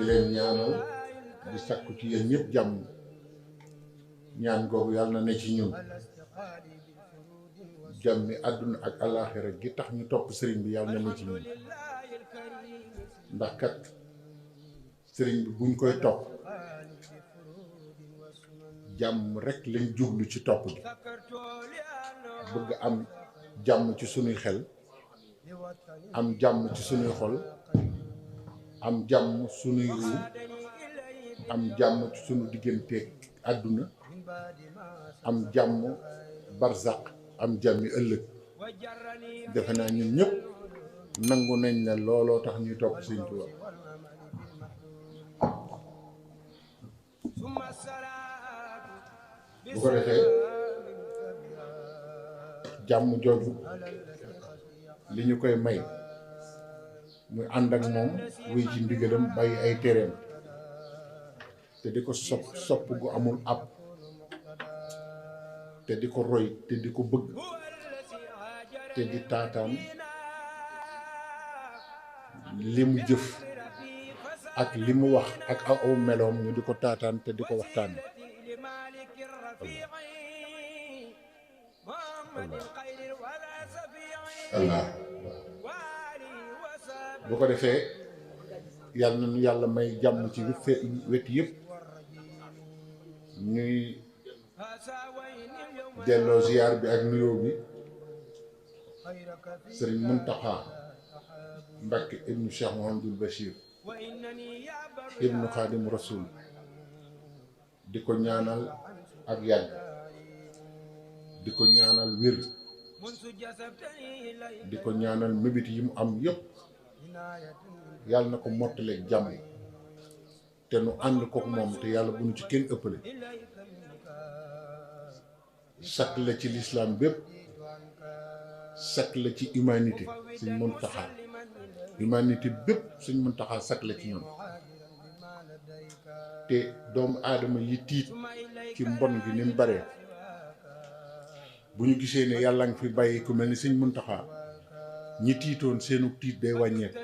di leen ñaanal di sakku ci yéen ñëpp jàmm ñaan googu yàlla na ne ci ñun jàmmi àdduna ak àllaaxira gi tax ñu topp sëriñ bi yàlla na ne ci ñun ndax kat sëriñ bi buñ koy topp jàmm rek lañ jublu ci topp gi bëgg am jàmm ci sunuy xel am jàmm ci sunuy xol am jàmm sunuy ruu am jàmm ci sunu digganteeg àdduna am jàmm barzaq am jàmmi ëllëg defe naa ñun ñëpp nangu nañ ne looloo tax ñuy topp Sëriñ Tuubaa bu ko defee jàmm jooju li ñu koy may muy ànd ak moom wuy ci ndigalam bàyyi ay tereem te di ko sopp gu amul ab te di ko roy te di ko bëgg te di taataan li mu jëf ak li mu wax ak aw meloom ñu di ko taataan te di ko waxtaan Allah bu ko defee yàlla nañu yàlla may jàmm ci wet yëpp ñuy delloo ziyaar bi ak nuyoo bi Sëriñ Muntaxa Mbàkke ibnu Cheikh Mouhamadul Bachir ibnu Xaadim Rasul di ko ñaanal ak yàgg di ko ñaanal wér di ko ñaanal mébét yi mu am yépp yàlla na ko mottaleeg jàmm te nu ànd kook moom te yàlla bu nu ci kenn ëppale sakk la ci lislaam bépp sakk la ci humanité Sëñ Muntaxa humanité bépp Sëñ Muntaxa sakk la ci ñoom te doomu aadama yi tiit ci mbon gi ni mu bare bu ñu gisee ne yàlla nga fi bàyyi ku mel ni Sëñ Muntaxa ñi tiitoon seenu tiit day wàññeeku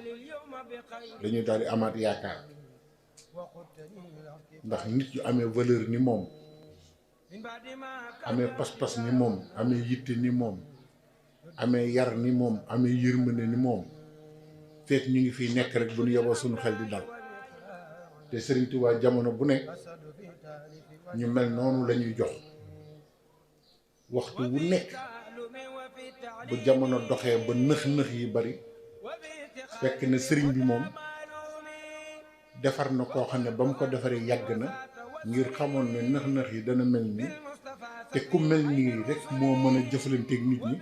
dañuy daal di amaat yaakaar ndax nit yu amee valeur ni moom amee pas-pas ni moom amee yitte ni moom amee yar ni moom amee yërmande ni moom fekk ñu ngi fiy nekk rek bu ñu yeboo suñu xel di dal te Sëriñ Tuubaa jamono bu ne ñu mel noonu lañuy jox waxtu wu nekk bu jamono doxee ba nëx-nëx yi bari fekk na sëriñ bi moom defar na koo xam ne ba mu ko defaree yàgg na ngir xamoon ne nëx-nëx yi dana mel nii te ku mel nii rek moo mën a jëflanteeg nit ñi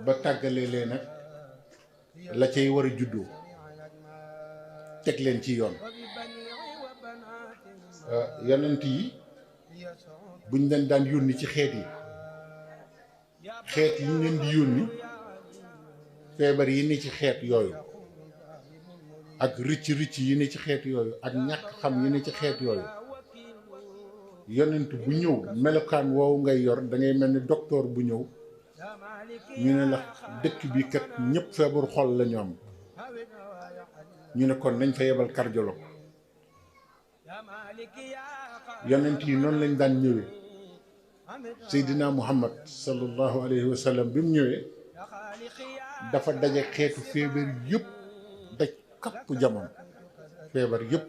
ba tàggale leen nag la cay war a juddoo teg leen ci yoon yonent yi buñ leen daan yónni ci xeet yi ñu leen di yónni feebar yi ne ci xeet yooyu ak ricc yi ne ci xeet yooyu ak ñàkk xam yi ne ci xeet yooyu yonent bu ñëw melokaan woowu ngay yor da ngay mel ni docteur bu ñëw ñu ne la dëkk bi kat ñëpp feebaru xol la ñu am ñu ne kon nañ fa yebal cardiologue yonent yi noonu lañ daan ñëwee Seydina Muhammad sallallahu alayhi wa sallam bi mu ñëwee dafa daje xeetu feebar yëpp daj kapp jamono feebar yëpp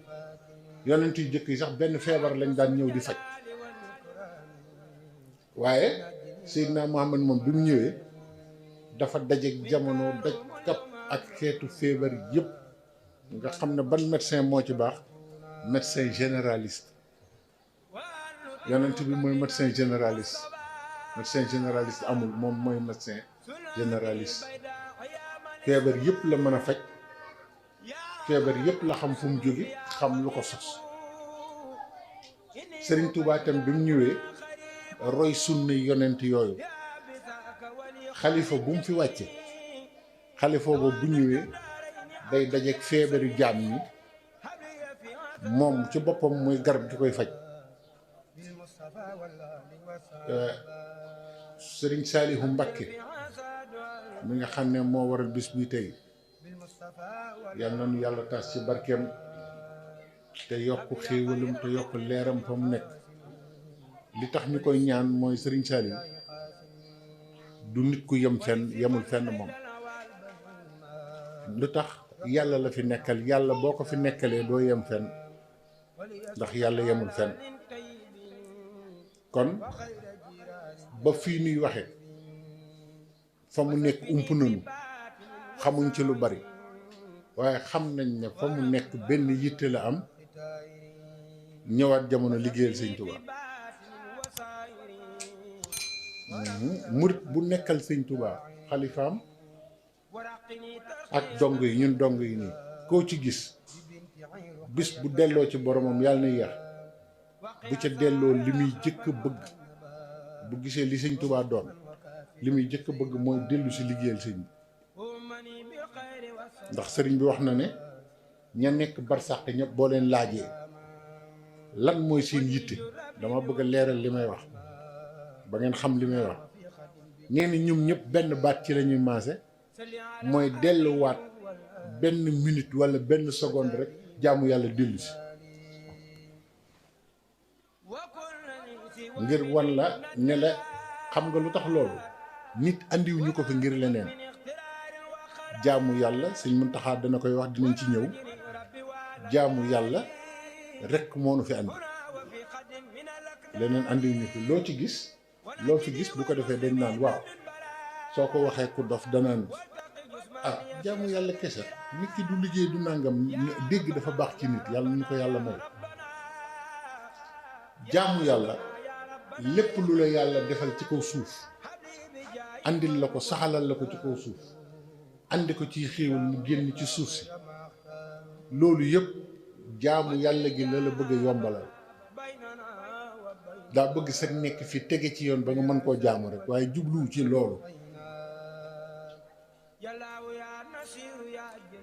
yonent yu jëkk yi sax benn feebar lañ daan ñëw di faj waaye Seydina Muhammad moom bi mu ñëwee dafa daje jamono daj kapp ak xeetu feebar yëpp nga xam ne ban médecin moo ci baax médecin généraliste yonent bi mooy médecin généraliste amul moom mooy médecin généraliste feebar yëpp la mën a faj feebar yëpp la xam fu mu jóge xam lu ko sos Sëriñ Tuubaa tam bi mu ñëwee roy sunna yonent yooyu xalifa bu mu fi wàcce xalifa boobu bu ñëwee day dajeek feebari jaam ñi moom ci boppam mooy garab gi koy faj Sëriñ Saalihu Mbakke mi nga xam ne moo waral bis bi tey yal na nu yàlla tas ci barkeem te yokk xéewalam te yokk leeram fa mu nekk. li tax ñu koy ñaan mooy Serigne Saliou du nit ku yem fenn yemul fenn moom. lu tax yàlla la fi nekkal yàlla boo ko fi nekkalee doo yem fenn ndax yàlla yemul fenn. kon ba fii nuy waxe fa mu nekk ump nañu xamuñ ci lu bari waaye xam nañ ne fa mu nekk benn yitte la am ñëwaat jamono liggéeyal Sëñ Tuubaa. murit bu nekkal Sëñ Tuubaa xalifaam ak dong yi ñun dong yi nii koo ci gis bis bu delloo ci boromam yàlla na yeex bu ca delloo li muy jëkk bëgg bu gisee li Sëñ Tuubaa doon li muy jëkk bëgg mooy dellu si liggéeyal sëñ bi. ndax sëriñ bi wax na ne ña nekk barsàq ñëpp boo leen laajee lan mooy seen yitte dama bëgg a leeral li may wax ba ngeen xam li may wax. ñenn ñoom ñëpp benn baat ci la ñuy maase mooy delluwaat benn minute walla benn seconde rek jaamu yàlla dellu si ngir wan la ne la xam nga lu tax loolu nit andiwuñu ko fi ngir leneen. jaamu yàlla Sëñ Muntaxa dana koy wax dinañ ci ñëw jaamu yàlla rekk moo nu fi andi leneen andiwuñu fi loo ci gis loo fi gis bu ko defee dañ naan waaw soo ko waxee ku dof danaan jaamu yàlla kese nit ki du liggéey du nàngam dégg dafa baax ci nit yàlla nu ko yàlla may. jaamu yàlla lépp lu la yàlla defal ci kaw suuf andil la ko saxalal la ko ci kaw suuf andi ko ci xéewal mu génn ci suuf si loolu yëpp jaamu yàlla gi la la bëgg a yombalal daa bëgg sa nekk fi tege ci yoon ba nga mën koo jaamu rek waaye jubluwu ci loolu.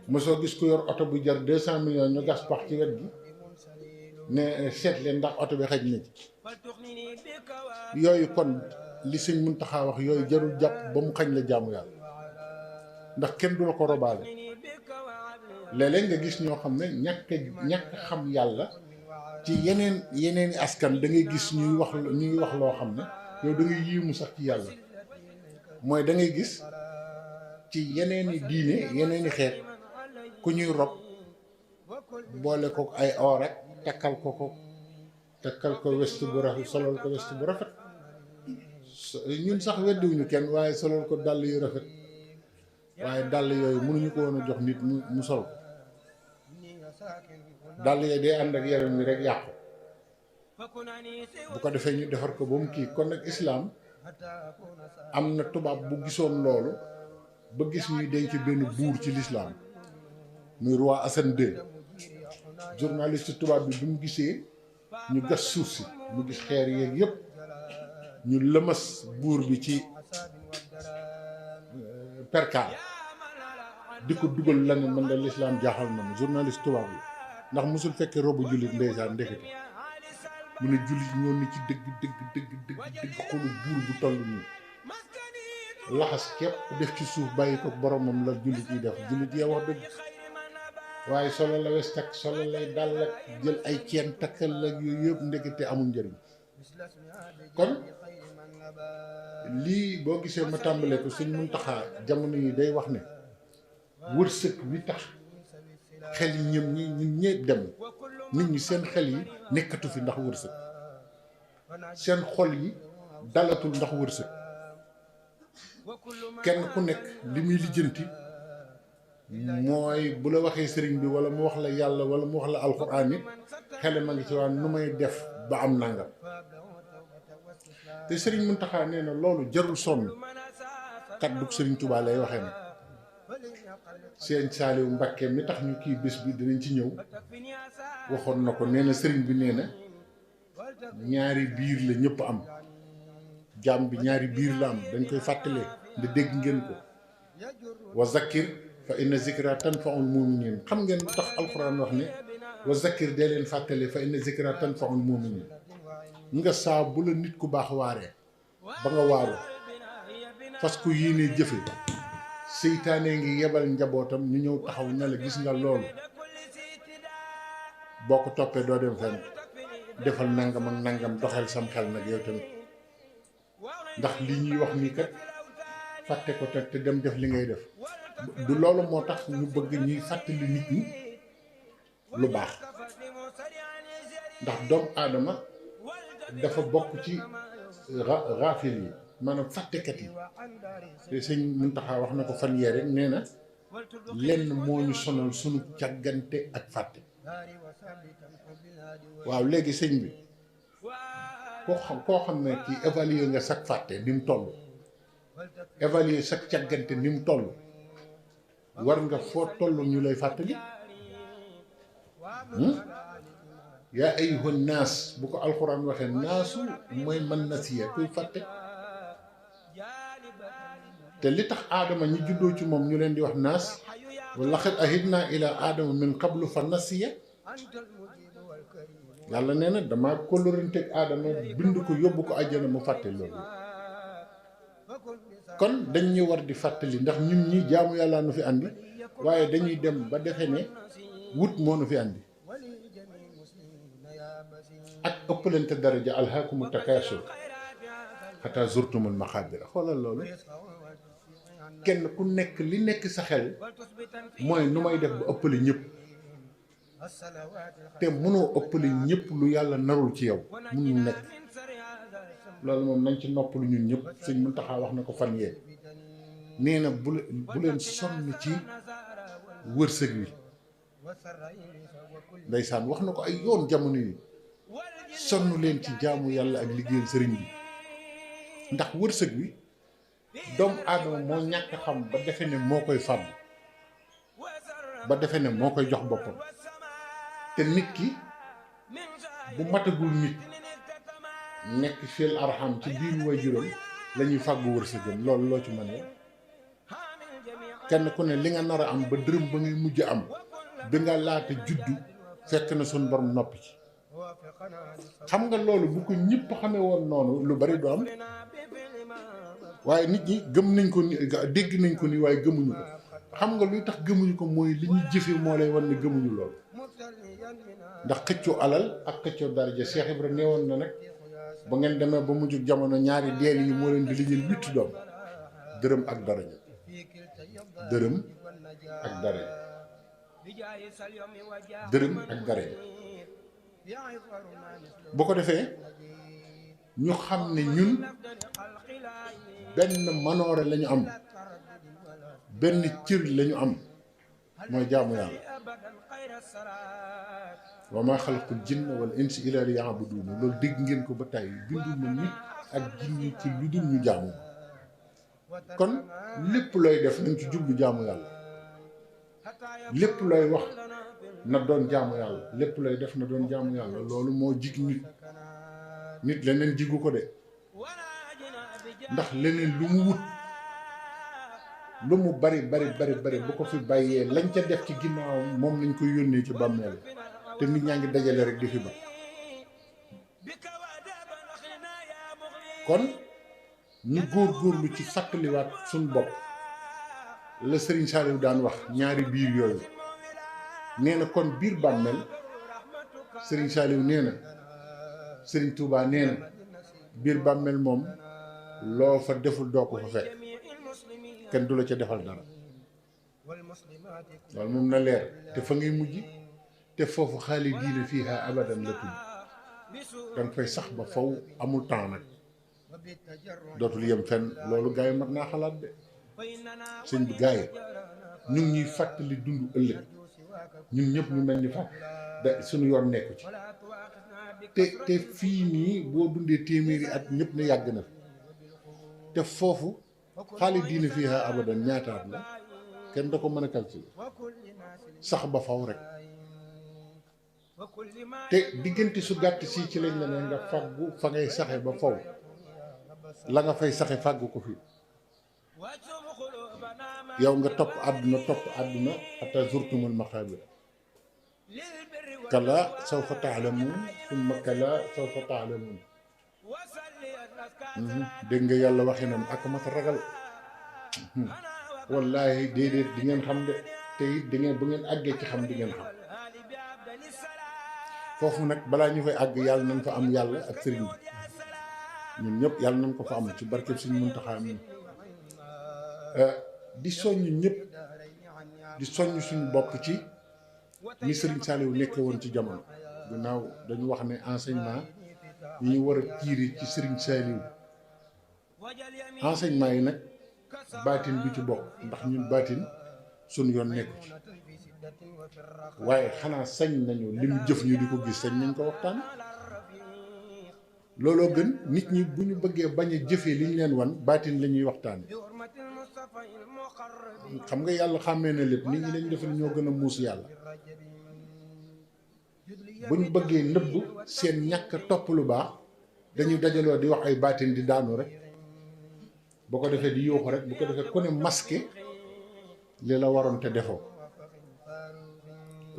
mosoo gis ku yor oto bu jar 200 millions ñu gas pax ci wet gi ne seet leen ndax oto bi xaj na ci. yooyu kon li Sëñ Muntaxa wax yooyu jarul jàpp ba mu xañ la jaamu yàlla ndax kenn du la ko robaale. léeg-léeg nga gis ñoo xam ne ñàkk xam yàlla ci yeneen askan da ngay gis ñuy wax loo xam ne yow da ngay yéemu sax ci yàlla. mooy da ngay gis ci yeneeni diine yeneeni xeet ku ñuy rob boole ko ay or rek takkal ko west bu rafet solol ko west bu rafet ñun sax weddiwuñu kenn waaye solol ko dàll yu rafet waaye dàll yooyu mënuñu ko woon a jox nit mu sol ko dàll yooyu day ànd ak yaram wi rek yàqu bu ko defee ñu defar ko ba mu kii kon nag islaam am na tubaab bu gisoon loolu ba gis ñuy denc benn buur ci lislaam muy roi Hassan II journaliste tubaab bi mu gisee ñu gas suuf si mu gis xeer yeeg yëpp ñu lëmas buur bi ci perkaal di ko dugal la ne man la lislaam jaaxal na ma journaliste tubaab bi ndax mosul fekkee robu jullit ndeysaan ndekete mu ne jullit ñoo ni ci dëgg xolu buur bu toll nii laxas képp def ci suuf bàyyi ko boromam la jullit yi def jullit yee wax dëgg waaye solo la wes takk solo lay dal ak jël ay ceen takkal ak yooyu yëpp ndekete amul njëriñ. kon lii boo gisee ma tàmbalee ko Sëñ Muntaxa jamono yi day wax ne wërsëg wi tax xel yi ñëm ñi ñëpp dem nit ñi seen xel yi nekkatu fi ndax wërsëg seen xol yi dalatul ndax wërsëg kenn ku nekk li muy lijjanti mooy bu la waxee sëriñ bi wala mu wax la yàlla wala mu wax la alxuraan it xelam a ngi ci waa nu may def ba am nangam te sëriñ Muntaxa nee na loolu jarul sonn kaddu sëriñ Tuubaa lay waxee nag sëriñ Saaliw Mbàkke mi tax ñu kii bés bi dinañ ci ñëw waxoon na ko nee na sëriñ bi nee na ñaari biir la ñëpp am jaam bi ñaari biir la am dañ koy fàttalee nda dégg ngeen ko wa zakkir fa inna zikra tanfaul muminin xam ngeen lu tax alxuraan wax ne wa zakkir dee leen fàttale fa inna zikra tanfaul muminin nga saa bu la nit ku baax waaree ba nga waaru fas ko yéenee jëfe seytaane ngi yebal njabootam ñu ñëw taxaw ne la gis nga loolu boo ko toppee doo dem fenn defal nangam ak nangam doxel sam xel nag yow tamit ndax li ñuy wax nii kat fàtte ko te dem def li ngay def du loolu moo tax ñu bëgg ñuy fàttali nit ñi lu baax ndax doomu aadama dafa bokk ci raafil yi maanaam fàttekat yi te sëñ Muntaxa wax na ko fan yee rek nee na lenn moo ñu sonal sunu càggante ak fàtte waaw léegi sëñ bi koo xam ne kii évaluer nga sag fàtte ni mu toll évaluer sag càggante ni mu toll war nga foo toll ñu lay fàttali yaa ayyuha naas bu ko alxuraan waxee naasu mooy man nasiya kuy fàtte te li tax aadama ñi juddoo ci moom ñu leen di wax naas wa laqad ahidnaa ilaa aadama min qablu fa nasiya yàlla nee na dama kóllëranteeg aadama bind ko yóbbu ko àjjana mu fàtte loolu kon dañ ñu war di fàttali ndax ñun ñi jaamu yàlla nu fi andi waaye dañuy dem ba defe ne wut moo nu fi andi ak ëppalante daraja alhaakumu takaasur xataa zurtumul maqaabira xoolal loolu kenn ku nekk li nekk sa xel mooy nu may def ba ëppale ñëpp te mënoo ëppale ñëpp lu yàlla narul ci yow mënul nekk loolu moom nañ ci noppalu ñun ñëpp sëñ Muntaxa wax na ko fan yee nee na bu leen sonn ci wërsëg wi ndeysaan wax na ko ay yoon jamono yi sonn leen ci jaamu yàlla ak liggéeyal sëriñ bi ndax wërsëg wi doomu aadama moo ñàkk xam ba defe ne moo koy fàmm ba defe ne moo koy jox boppam te nit ki bu matagul nit nekk fil arham ci biir waajuram la ñuy fàggu wërsëgam loolu loo ci mën a kenn ku ne li nga nar a am ba dërëm ba ngay mujj am bi nga laata juddu fekk na suñ borom noppi ci xam nga loolu bu ko ñëpp xamee woon noonu lu bari du am waaye nit ñi gëm nañ ko ni dégg nañ ko ni waaye gëmuñu ko xam nga luy tax gëmuñu ko mooy li ñuy jëfe moo lay wan ne gëmuñu loolu ndax xëccoo alal ak xëccoo daraja Cheikh Ibra neewoon na nag ba ngeen demee ba mujj jamono ñaari deel yi moo leen di lijjal 8 doom dërëm ak daraja dërëm ak daraja dërëm ak daraja bu ko defee ñu xam ne ñun benn manoore lañu am benn cër lañu am mooy jaamu yàlla wa maa xalaqtul jinna wal insa illa liya'buduun loolu dégg ngeen ko ba tey binduma nit ak jinni ci lu dul ñu jaamu kon lépp looy def nañ ci jublu jaamu yàlla lépp looy wax na doon jaamu yàlla lépp looy def na doon jaamu yàlla loolu moo jig nit leneen jigu ko de ndax leneen lu mu wut lu mu bari bu ko fi bàyyee lañ ca def ci ginnaawam moom lañ koy yónnee ci bàmmeel te nit ñaa ngi dajale rek di fi ba kon ñu góorgóorlu ci fàttaliwaat suñu bopp la Serigne Saliou daan wax ñaari biir yooyu nee na kon biir bàmmeel Serigne Saliou nee na Serigne Touba nee na biir bàmmeel moom loo fa deful doo ko fa fekk kenn du la ca defal dara loolu moom na leer te fa ngay mujj te foofu xaalidiina fiihaa abadan la tudd danga fay sax ba faw amul temps nag dootul yem fenn loolu gars yi mat naa xalaat de sëñ bi gars yi ñu ngi ñuy fàttali dund ëllëg ñun ñëpp ñu mel ni fàtt da suñu yoon nekku ci te fii nii boo dundee téeméeri at ñëpp ne yàgg na te foofu xaalidiina fiihaa abadan ñaataat la kenn da ko mën a calculer sax ba faw rek te diggante su gàtt si ci lañ la ne nga fàggu fa ngay saxe ba faw la nga fay saxe fàggu ko fi yow nga topp àdduna hatta zurtumul maqaabir kala sawfa taalamuun summa kala sawfa taalamuun dégg nga yàlla waxinam ak mat ragal wallaahi déedéet di ngeen xam de te it di ngeen bu ngeen àggee ci xam di ngeen xam foofu nag balaa ñu fay àgg yàlla nañ fa am yàlla ak sëriñ bi ñun ñëpp yàlla nañ ko fa am ci barkeb Sëriñ Muntaxa mi di soññ ñëpp di soññ suñu bopp ci ni Sëriñ Saliou nekkee woon ci jamono gannaaw dañu wax ne enseignement yi ñu war a tiire ci Sëriñ Saliou enseignement yi nag baatin bi ci bokk ndax ñun baatin suñu yoon nekku ci waaye xanaa sañ nañu lim jëf ñu di ko gis sañ nañ ko waxtaan looloo gën nit ñi bu ñu bëggee bañ a jëfee li ñu leen wan baatin la ñuy waxtaan xam nga yàlla xàmmee na lépp nit ñi dañu defe ne ñoo gën a muus yàlla bu ñu bëggee nëbb seen ñàkk topp lu baax dañuy dajaloo di wax ay baatin di daanu rek bu ko defee di yuuxu rek bu ko defee ku ne masqué li la waroon te defoo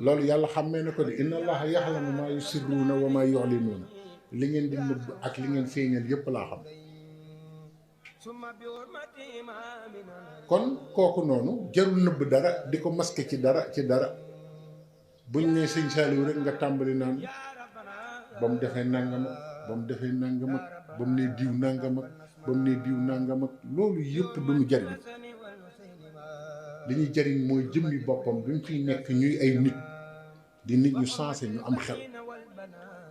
loolu yàlla xàmmee na ko de inna allaha yaxlamu maa yusirruuna wa maa yu'linuuna li ngeen di nëbb ak li ngeen feeñal yépp laa xam kon kooku noonu jarul nëbb dara di ko masqué ci dara buñ ne Sëñ Saliou rek nga tàmbali naan ba mu defee nangam ak ba mu defee nangam ak ba mu ne diw nangam ak ba mu ne diw nangam ak loolu yëpp duñu jariñ li ñuy jariñ mooy jëmmi boppam bi mu fiy nekk ñuy ay nit di nit ñu sensé ñu am xel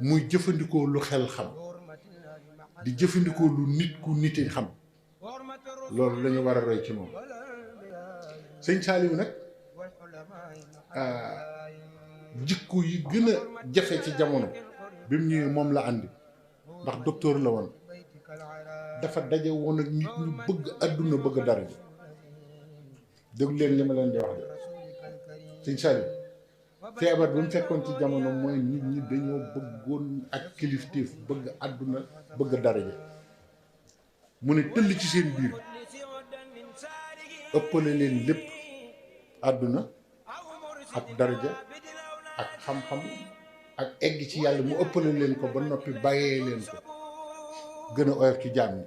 muy jëfandikoo lu xel xam di jëfandikoo lu nit ku niti xam loolu lañu war a roy ci moom Sëñ Saliou nag jikko yi gën a jafe ci jamono bi mu ñëwee moom la àndi ndax docteur la woon dafa daje woon ak nit ñu bëgg àdduna bëgg dara ji déglu leen li ma leen di wax de Sëñ Saliou feebar bi mu fekkoon ci jamono mooy nit ñi dañoo bëggoon ak kilifteef bëgg àdduna bëgg dara ji mu ne tëll ci seen biir ëppale leen lépp àdduna ak daraja ak xam-xam ak egg ci yàlla mu ëppale leen ko ba noppi bàyyee leen ko gën a oyof ci jaam ñi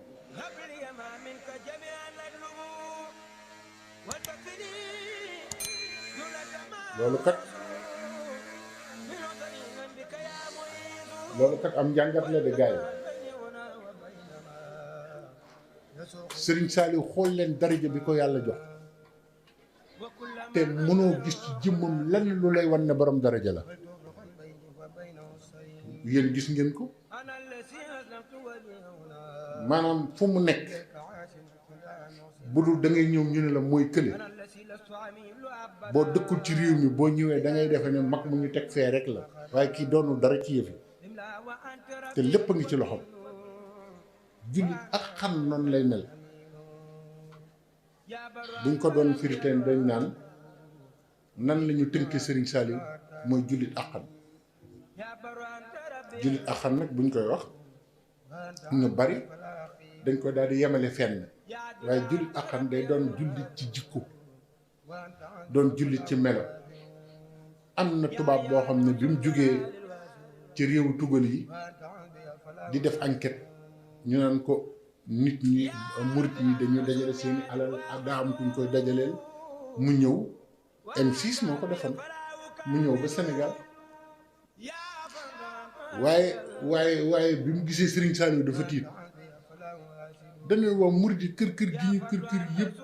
loolu kat am njàngat la de gaay Sëriñ Saliou xool leen daraja bi ko yàlla jox te mënoo gis ci jëmmam lan lu lay wan ne borom daraja la yéen gis ngeen ko maanaam fu mu nekk bu dul da ngay ñëw ñu ne la mooy kële boo dëkkul ci réew mi boo ñëwee da ngay defe ne mag mu ñu teg fee rek la waaye kii doonul dara ci yëf yi te lépp a ngi ci loxoom jullit ak xam noonu lay mel buñ ko doon firiteen dañ naan nan la ñu tënkee Sëriñ Saliou mooy jullit ak xam jullit ak xam nag buñ koy wax ñu bari dañ ko daal di yemale fenn waaye jullit ak xam day doon jullit ci jikko doon jullit ci melo am na tubaab boo xam ne bi mu jógee ci réewu tugal yi di def enquête ñu naan ko nit ñi murit ñi dañu dajale seeni alal daa am kuñ koy dajaleel mu ñëw M6 moo ko defoon mu ñëw ba Sénégal waaye bi mu gisee Serigne Saliou dafa tiit dañu waa murit yi kër gi ñu kër yëpp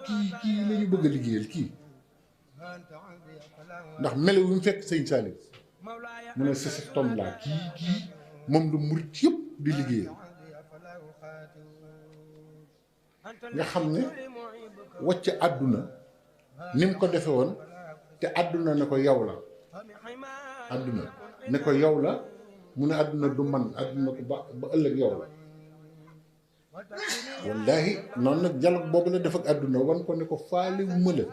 kii la ñu bëgg a liggéeyal kii ndax melo wi mu fekk Serigne Saliou mu ne c'est cet homme là kii moom la murit yëpp di liggéeyal nga xam ne wàcc àdduna ni mu ko defe woon te àdduna ne ko yow la àdduna ne ko yow la mu ne àdduna du man àdduna ko ba ëllëg yow la wallaahi noonu nag dialogue boobu la def ak àdduna wan ko ne ko faale wu la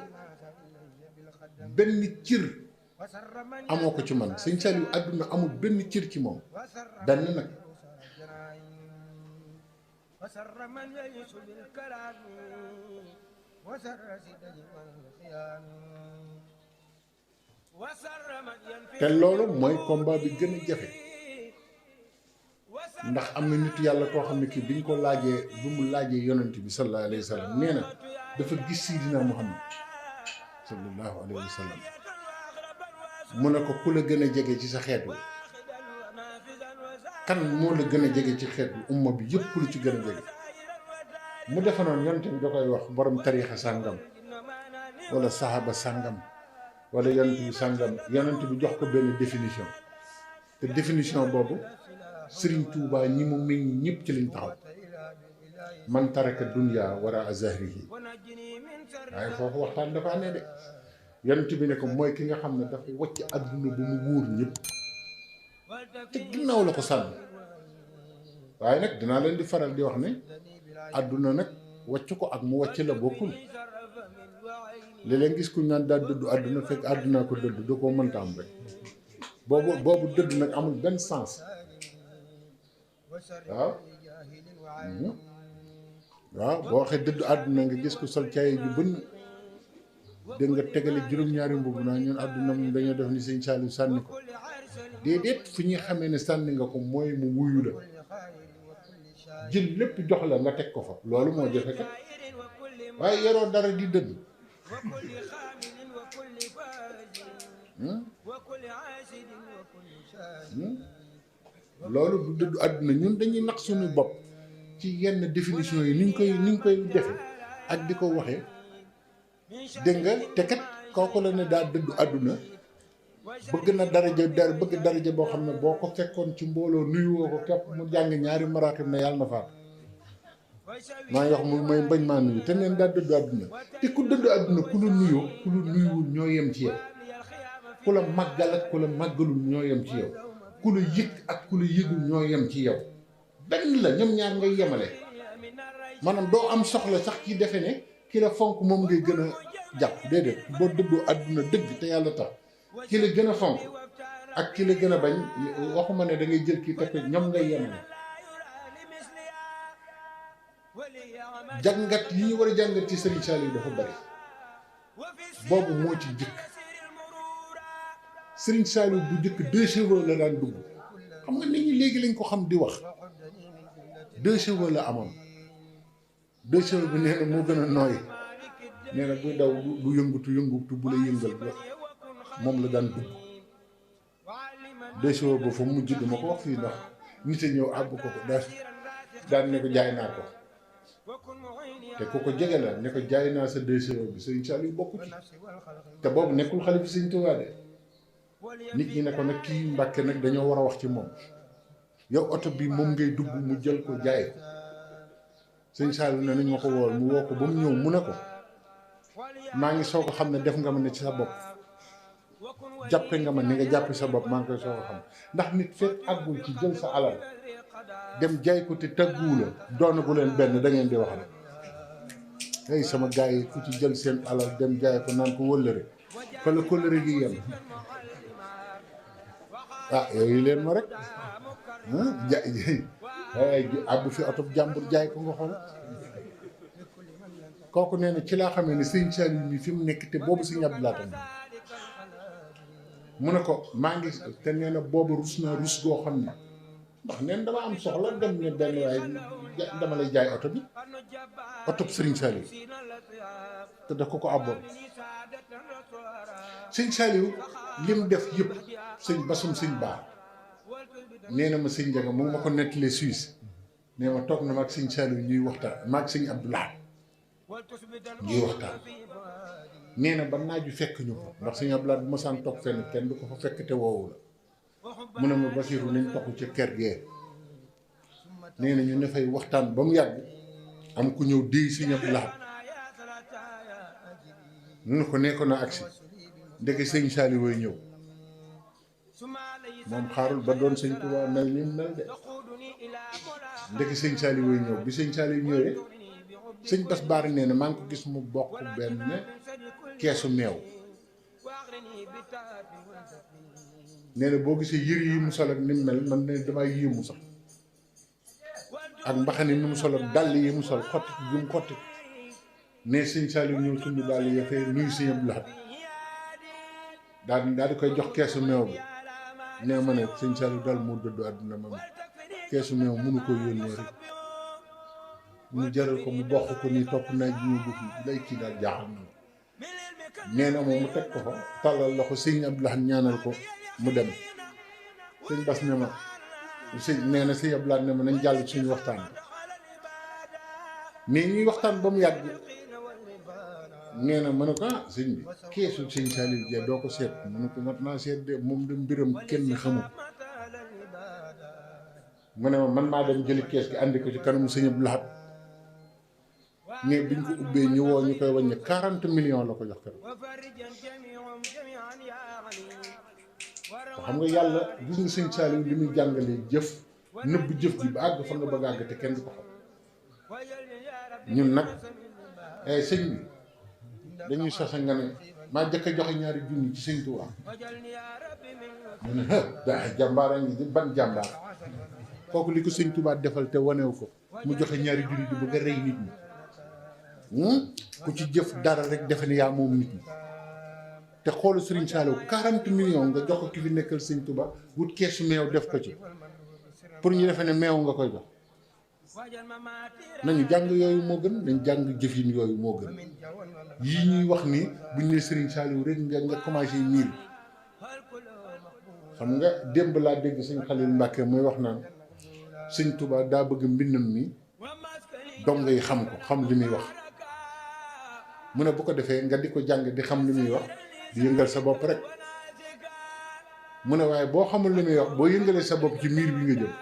benn cër amoo ko ci man Sëñ Saliou àdduna amul benn cër ci moom benn nag te loolu mooy combat bi gën a jafe ndax am na nit yàlla koo xam ne kii biñ ko laajee bi mu laajee yonent bi sallallahu alayhi wa sallam nee na dafa gis Sidina Muhammad sallallahu alayhi wa sallam mu ne ko ku la gën a jege ci sa xeet wi kan moo la gën a jege ci xeet bi umma bi yëpp lu ci gën a jege mu defe noonu yonent bi da koy wax borom tariixa sàngam wala saxaaba sàngam wala yonent bi sàngam yonent bi jox ko benn définition te définition boobu Serigne Touba ñi mu meññ ñëpp ci liñ taxaw man taraka dunya wara azahrihi waaye foofu waxtaan dafa ne de yonent bi ne ko mooy ki nga xam ne dafay wàcc adduna ba mu wóor ñëpp te ginnaaw la ko sànni waaye nag dinaa leen di faral di wax ne adduna nag wàcc ko ak mu wàcc la bokkul léeg-léeg gis ku naan daal dëddu adduna fekk addunaa ko dëddu da koo mënta am rek boobu dëdd nag amul benn sens waaw waaw boo waxee dëddu àdduna nga gis ko sol caay ju bën dégg nga tegale juróom-ñaari mbubb naa ñun àdduna moom dañoo def ni sëñ Saliou sànni ko déedéet fi ñuy xamee ne sànni nga ko mooy mu wuyu la jël lépp jox la nga teg ko fa loolu moo jafe kat waaye yoroo dara di dëdd loolu du dëddu àdduna ñun dañuy nax suñu bopp ci yenn définition yi ni ñu koy defe ak di ko waxee dégg nga te kat kooku la ne daal dëddu àdduna bëgg na daraja boo xam ne boo ko fekkoon ci mbooloo nuyuwoo ko képp mu jàng ñaari maraaxib ne yàlla na faat maa ngi wax mu mooy bañ maa nuyu te neen daal dëddu àdduna te ku dëddu àdduna ku la nuyoo ku la nuyuwul ñoo yem ci yow ku la màggal ak ku la màggalul ñoo yem ci yow ku la yëg ak ku la yëgul ñoo yem ci yow benn la ñoom ñaar ngay yemale maanaam doo am soxla sax ci defe ne ki la fonk moom ngay gën a jàpp déedéet boo dëddoo àdduna dëgg te yàlla tax ki la gën a fonk ak ki la gën a bañ waxuma ne da ngay jël kii teg ñoom ngay yemale jàngat yi ñu war a jàngat ci Serigne Saliou dafa bari boobu moo ci jëkk Serigne Saliou bu jëkk 2 chevaux la daan dugg xam nga nit ñi léegi lañ ko xam di wax 2 chevaux la amoon 2 chevaux bi nee na moo gën a nooy nee na buy daw du yëngutu bu la yëngal moom la daan dugg 2 chevaux ba fa mujj dama ko wax fii ndax nit a ñëw àbb ko daan ne ko jaay naa ko te ku ko jege la ne ko jaay naa sa 2 chevaux bi Serigne Saliou bokku ci te boobu nekkul xale bi Serigne Touba de nit ñi ne ko nag kii Mbàkke nag dañoo war a wax ci moom yow oto bi moom ngay dugg mu jël ko jaay ko sëñ Saliou ne nañ ma ko wool mu woo ko ba mu ñëw mu ne ko maa ngi soog a xam ne def nga ma ne ci sa bopp jàppe nga ma ni nga jàppe sa bopp maa ngi koy soog a xam ndax nit fekk àggul ci jël sa alal dem jaay ko te tagguwu la doonagu leen benn da ngeen di wax rek hey sama gars yi ku ci jël seen alal dem jaay ko naan ko wëllëre fa la kóllëre gi yem ah yooyu leen ma rek àbb fi oto jàmbur jaay ko nga xool kooku nee na ci laa xamee ne sëñ Saliou mi fi mu nekk te boobu sëñ Abdou Lahat mu ne ko maa ngi te nee na boobu rus naa rus goo xam ne ndax neen dama am soxla dem ne benn waaye dama lay jaay oto bi oto sëriñ Saliou te da ko àbboon sëñ Saliou lim def yëpp sëñ basum sëñ baax nee na ma sëñ Njaga mu ma ko nettalee Suisse nee ma toog na ma ak sëñ Saliou ñuy waxtaan ma ak sëñ Abdou Lahat ñuy waxtaan nee na ba naaju fekk ñu ko ndax sëñ Abdou Lahat bu ma saan toog fenn kenn du ko fa fekk te woowu la mu ne ma Basiru nañ toxu ca kër gee nee na ñu ne fay waxtaan ba mu yàgg am ku ñëw déy sëñ Abdou Lahat mu ne ko nekkoon na agsi ndeke sëñ Saliou way ñëw moom xaarul ba doon sëñ Tuubaa mel ni mu mel de ndeke sëñ Saliou way ñëw bi sëñ Saliou ñëwee sëñ Bass Baar nee na maa ngi ko gis mu bokk benn keesu meew nee na boo gisee yëre yi mu sol ak ni mu mel man ne damay yéemu sax ak mbaxane ni mu sol ak dàll yi mu sol xotti gi mu xotti ne sëñ Saliou ñëw sumb dàll yi fay nuyu sëñ Abdou Lahat daal di koy jox keesu meew bi nee ma ne sëñ Saliou daal moo dëddu àdduna ma keesu meew mënu ko yónnee rek mu jaral ko mu bokk ko nii topp naaj bi ñu dugg lay kii daal jaaxal na nee na moom mu teg ko fa tàllal loxo sëñ Abdou Lahad ñaanal ko mu dem sëñ Bas ne ma nee na sëñ Abdou Lahad ne ma nañ jàll suñu waxtaan mais ñuy waxtaan ba mu yàgg nee na ma ne ko sëñ bi keesu sëñ Saliou Dia doo ko seet ma ne ko mat naa seet de moom de mbiram kenn xamul mu ne ma man maa dem jëli kees gi andi ko ci kanamu sëñ Abdou Lahad mais biñ ko ubbee ñu woo ñu koy wàññi 40 millions la ko jox keroog xam nga yàlla gis nga sëñ Saliou li muy jàngalee jëf nëbb jëf ji ba àgg fa nga bëgg àgg te kenn du ko xam ñun nag sëñ bi dañuy sose nga ne maa jëkk a joxe ñaari junni ci sëñ Tuubaa mu ne jàmbaara ngi di ban jàmbaar kooku li ko sëñ Tuubaa defal te wanew ko mu joxe ñaari junni di bëgg a rey nit ñi ku ci jëf dara rek defe ne yaa moom nit ñi te xoolu Serigne Saliou 40 millions nga jox ko ki fi nekkal sëñ Tuubaa wut keesu meew def ko ci pour ñu defe ne meew nga koy jox nañu jàng yooyu moo gën nañ jàng jëfin yooyu moo gën yii ñuy wax ni buñ ne Serigne Saliou rek nga commencé miir xam nga démb laa dégg sëñ Khalil Mbacke mooy wax naan sëñ Tuubaa daa bëgg mbindam mi dong yi xam ko xam li muy wax mu ne bu ko defee nga di ko jàng di xam li muy wax di yëngal sa bopp rek mu ne waaye boo xamul li muy wax boo yëngalee sa bopp ci miir bi nga jëm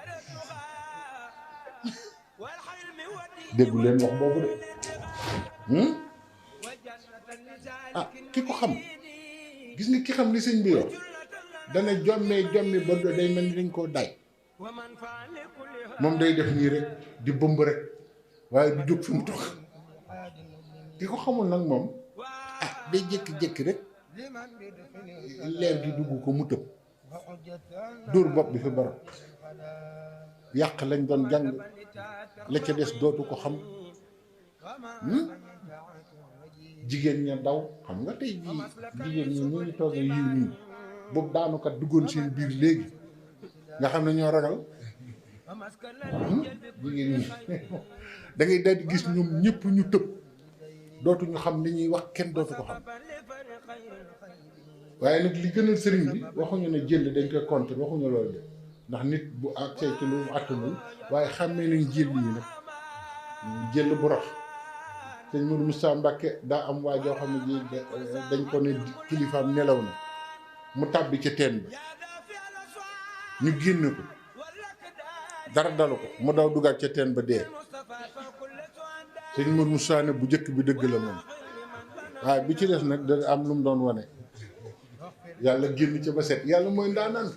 déggu leen wax boobu de ki ko xam gis nga ki xam li sëñ bi wax dana jommi ba day mel ni dañ koo daaj moom day def nii rek di bëmb rek waaye du jóg fi mu toog ki ko xamul nag moom day jékki-jékki rek leer gi dugg ko mu tëb dóor bopp bi fi barab yàq lañ doon jàng la ca des dootu ko xam jigéen ña daw xam nga tey jii jigéen ñi ñu ngi toog yiw nii boobu daanukat duggoon seen biir léegi nga xam ne ñoo ragal jigéen ñi da ngay daal di gis ñoom ñëpp ñu tëb dootuñu xam li ñuy wax kenn dootu ko xam waaye nag li gënal sëriñ bi waxuñu ne jël dañ koy contre waxuñu loolu de ndax nit bu àgsee ci lu mu attanul waaye xàmmee nañ jël yi nag jël bu rax sëñ Mourou Moussa Mbacke daa am waa joo xam ne ji dañ ko ne kilifaam nelaw na mu tàbbi ca teen ba ñu génn ko dara dalu ko mu daw dugaat ca teen ba dee sëñ Mourou Moussa ne bu njëkk bi dëgg la moom waaye bi ci des nag da am lu mu doon wane yàlla génn ca ba set yàlla mooy ndaanaan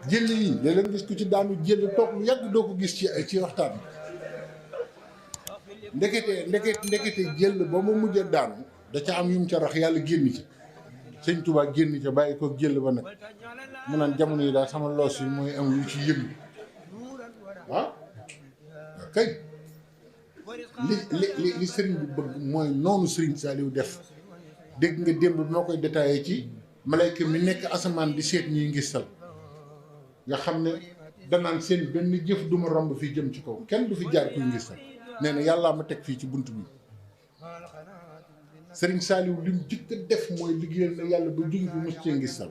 jël yi léeg-léeg gis ku ci daanu jël toog lu yàgg doo ko gis ci waxtaan ndekete jël ba mu mujj a daanu da ca am yum ca rax yàlla génn ci sëñ Tuubaa génn ca bàyyi ko jël ba nag mu naan jamono yi daal sama loos yi mooy am yu ci yëngu kay li sëriñ bi bëgg mooy noonu sëriñ Saliou def dégg nga démb bi moo koy détaillé ci malayka mi nekk asamaan di seet ñuy ngistal nga xam ne danaan seen benn jëf du ma romb fii jëm ci kaw kenn du fi jaar kuy ngistal nee na yàllaa ma teg fii ci bunt bi sëriñ Saliou lim jëkk a def mooy liggéeyal na yàlla ba jóge fi mos cee ngistal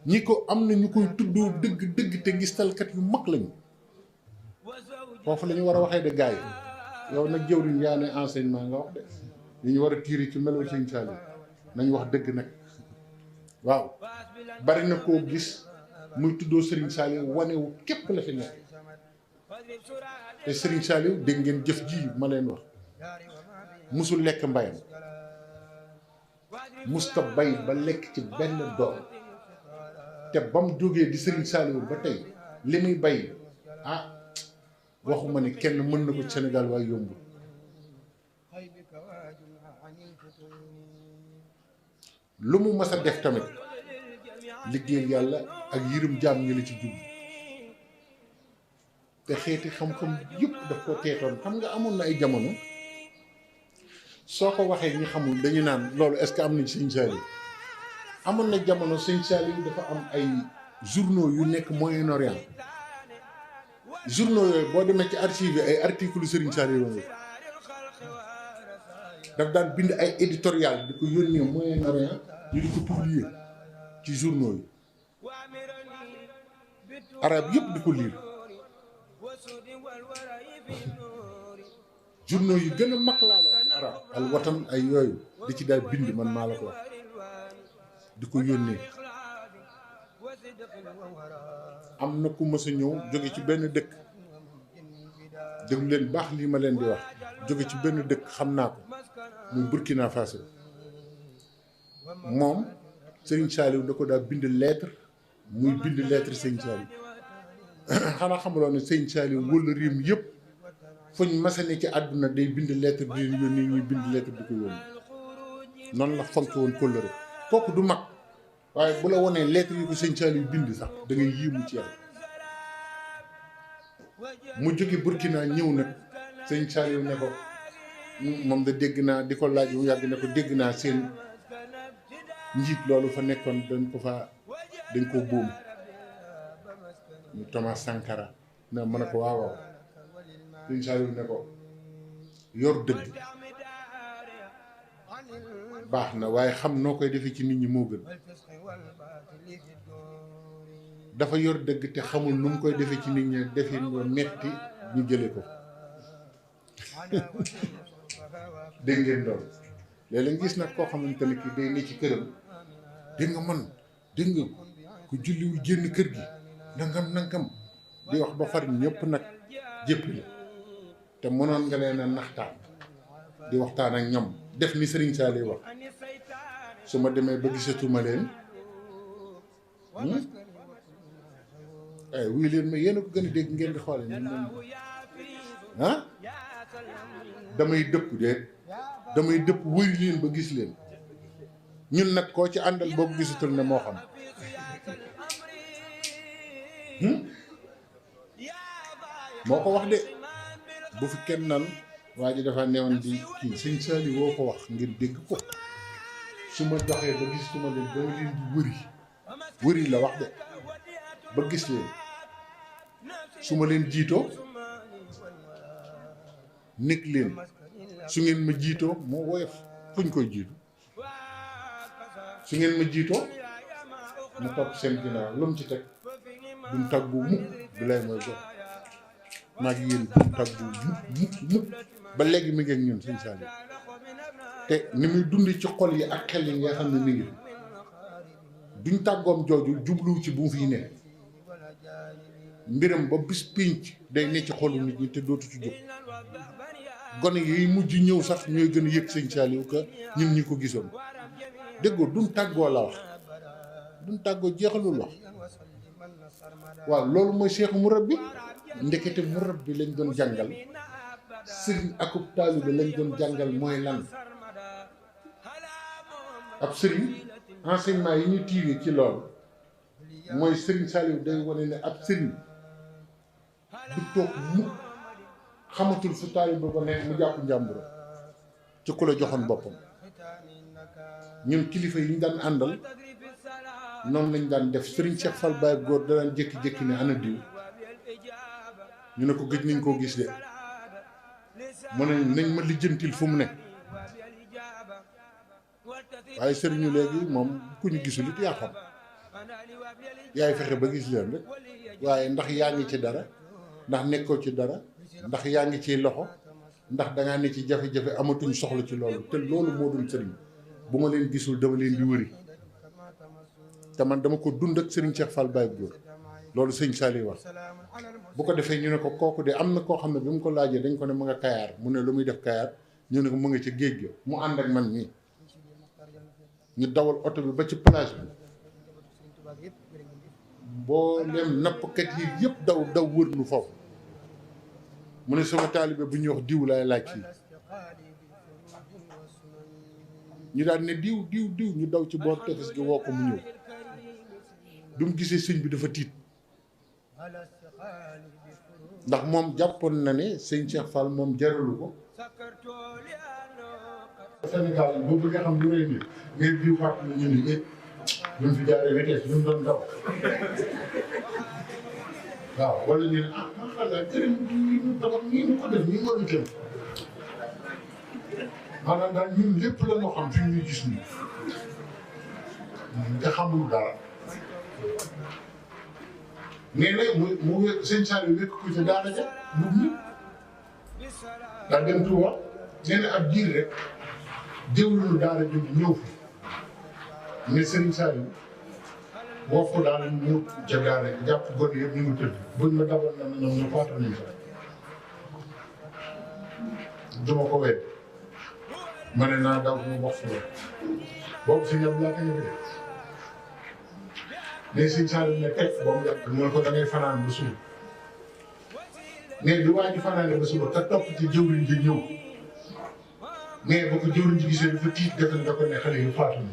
ñi ko am na ñu koy tuddoo dëgg te ngistalkat yu mag lañu foofu la ñu war a waxee de gars yi yow nag jëwriñ yaa ne enseignement nga wax de li ñu war a tiiri ci melo sëriñ Saliou nañ wax dëgg nag waaw bari na koo gis muy tuddoo Serigne Saliou wanewu képp la fi nekk te Serigne Saliou dégg ngeen jëf ji ma leen wax musul lekk mbayam musta bay ba lekk ci benn doom te ba mu jógee di Serigne Saliou ba tey li muy bay waxuma ne kenn mën na ko ci Sénégal waaye yombul lu mu mas a def tamit liggéeyal yàlla ak yërëm jaam ñi la ci jublu te xeeti xam-xam yëpp daf ko teetoon xam nga amoon na ay jamono soo ko waxee ñi xamul dañu naan loolu est-ce que am na ci sëñ Saliou amoon na jamono sëñ Saliou dafa am ay journaux yu nekk Moyen-Orient journaux yooyu boo demee ci archive ay article Serigne Saliou la daf daan bind ay éditorial di ko yónnee Moyen-Orient ñu di ko publier ci journaux yi arab yëpp di ko lire journaux yi gën a mag laa la ci arab al watan ay yooyu di ci daal bind man maa la ko wax di ko yónnee am na ku mës a ñëw jóge ci benn dëkk déglu leen baax lii ma leen di wax jóge ci benn dëkk xam naa ko muy Burkina Faso moom Serigne Saliou da ko daa bind lettre muy bind lettre Serigne Saliou xanaa xamuloo ne Serigne Saliou wala réew mi yëpp fuñ masane ci àdduna day bind lettre di yónni ñuy bind lettre di ko yónni noonu la fonk woon kóllëre kooku du mag waaye bu la wonee lettre yi ko Serigne Saliou bind sax da ngay yéemu ci yàlla mu jóge Burkina ñëw nag Serigne Saliou ne ko moom da dégg naa di ko laaj bu yàgg ne ko dégg naa seen njiit loolu fa nekkoon dañ ko boom ñu Thomas Sankara na mën a ko waaw waaw Serigne Saliou ne ko yor dëgg baax na waaye xam noo koy defee ci nit ñi moo gën dafa yor dëgg te xamul nu mu koy defee ci nit ñi defee nga metti ñu jële ko dégg ngeen doon léeg-léeg gis nag koo xamante ne kii day ne ci këram dégg nga man dégg nga ku julliwul génn kër gi nangam di wax ba far ñëpp nag jéppi la te mënoon nga leen a naxtaan di waxtaan ak ñoom def ni Serigne Saliou wax su ma demee ba gisatuma leen wuy leen ma yéen a ko gën a dégg ngeen di xoole ni moom ah damay dëpp wuy leen ba gis leen ñun nag koo ci àndal boobu gisatul ne moo xam moo ko wax de bu fi kenn nan waa ji dafa newoon di kii Serigne Saliou woo ko wax ngir dégg ko su ma doxee ba gisatuma leen dama leen di wëri la wax de ba gis leen su ma leen jiitoo nekk leen su ngeen ma jiitoo moo woyof fuñ koy jiitu su ngeen ma jiitoo mu topp seen ginnaaw lu mu ci teg duñ tàggu mukk bi lay mooy bokk maa ngi yéen duñ tàggu mukk ba léegi mi ngi ak ñun Serigne Saliou te ni muy dund ci xol yi ak xel yi nga xam ne mi ngi duñ tàggoom jooju jubluwu ci bu mu fiy ne mbiram ba bis pinc day ne ci xolu nit ñi te dootu ci jóg gone yi mujj ñëw sax ñooy gën a yëg Serigne Saliou que ñun ñi ko gisoon déggoo duñ tàggoo la wax duñ tàggoo jeexalul wax waaw loolu mooy Cheikh Mourabbi ndekete Mourabbi lañ doon jàngal sëriñ akub taalibe lañ doon jàngal mooy lan ab sëriñ enseignement yi ñu tiiree ci loolu mooy Serigne Saliou day wane ne ab sëriñ du toog mukk xamatul fu taalibe ba ne mu jàpp njàmbur ci ku la joxoon boppam ñun kilifa yi ñu daan àndal noonu lañ daan def Serigne Cheikh Fall Baye góor da daan jékki-jékki ne ana diw ñu ne ko gëj nañ koo gis de mu ne nañ ma lijjantil fu mu ne waaye sëriñu léegi moom ku ñu gisul it yaa xam yaay fexe ba gis leen rek waaye ndax yaa ngi ci dara ndax nekkoo ci dara ndax yaa ngi ciy loxo ndax dangaa ne ci jafe-jafe amatuñ soxla ci loolu te loolu moo doon sëriñ bu ma leen gisul dama leen di wëri te man dama ko dund ak Serigne Cheikh Fall Baye góor loolu sëñ Saliou wax bu ko defee ñu ne ko kooku de am na koo xam ne bi mu ko laajee dañ ko ne mu nga Kayaar mu ne lu muy def Kayaar ñu ne ko mu nga ci géej ga mu ànd ak man mii ñu dawal oto bi ba ci plage bi boo leen nappkat yi yëpp daw wër lu foofu mu ne sama taalibe bu ñuy wax diw laay laaj fii ñu daan ne diw ñu daw ci boor tefes gi woo ko mu ñëw du mu gisee sëñ bi dafa tiit ndax moom jàppoon na ne sëñ Cheikh Fall moom jaralu ko Sénégal yi boo bëggee xam lu rëy nii ngay biir fàttali ñu ni duñ fi jaaree vitesse duñ doon daw waaw wala ñu ne macha allah jërëm ñu tabax nii ñu ko def nii moo ñu maanaam daal ñun lépp la ñoo xam fi ñuy gis nii nga xamul dara nee na mu sëñ Saliou wékk ko ca daara ja dugg ni daa dem Touba nee na ab diir rek jëwlu daara jóg ñëw fi ne sëñ Saliou boo ko daal ñu ca daara jàpp gone yëpp ñu ngi tëdd buñ ma dabal na ñoom ñu faatu nañ sax duma ko wedd ma ne naa daw mu wax fi boobu si ñoom laa koy wedd mais sëñ Saliou ne teg ba mu yàgg mu ne ko da ngay fanaan ba suba mais bi waa ji fanaane ba suba te topp ci jëwriñ ji ñëw mais ba ko jëwriñ ji gisee dafa tiit defe da ko ne xale yu faatu na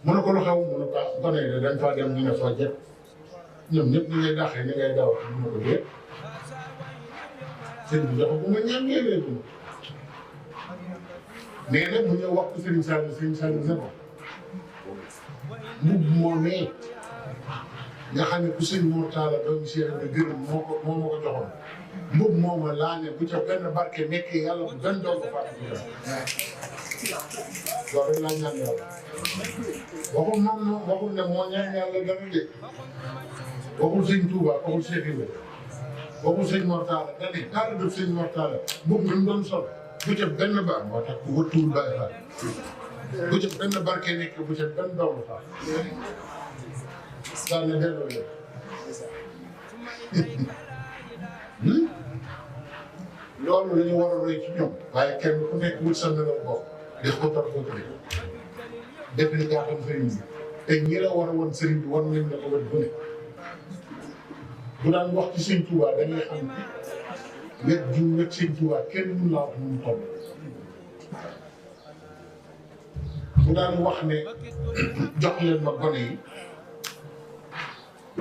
mu ne ko lu xew mu ne ko gone yi dañ faa dem ñu ne fa jëpp ñoom ñëpp ni ngay dàqee ni ngay daaw mu ne ko déet sëñ bi dafa bu ma ñaan ñeewee bu mais nag mu ñëw wax ko sëñ Saliou ne ko mbubb moomee nga xam ne ku sëñ Mor Talla doomu Cheikh nga gërëm moo ma ko joxoon mbubb mooma laa ne bu ca benn barke nekkee yàlla bu benn doon ko fàtte loolu rek laa ñaan yàlla waxul moom waxul ne moo ñaan yàlla dara de waxul sëñ Touba waxul Cheikh Ibrahima waxul sëñ Mor Talla da ne daal def sëñ Mor Talla mbubb mi mu doon sol bu ca benn baax moo tax ku wëttuwul bàyyi faat bu ca benn barke nekk bu ca benn doomu faat daal na delloo leen loolu la ñu war a roy ci ñoom waaye kenn ku nekk wut sa melo bopp di xóotal xóotali def li nga xam sëriñ bi te ñi la war a wan sëriñ bi wan nañ la ko wet bu ne bu daan wax ci sëñ Tuubaa da ngay xam ne wet gi wet sëñ Tuubaa kenn mun laa wax nu mu toll bu daan wax ne jox leen ma gone yi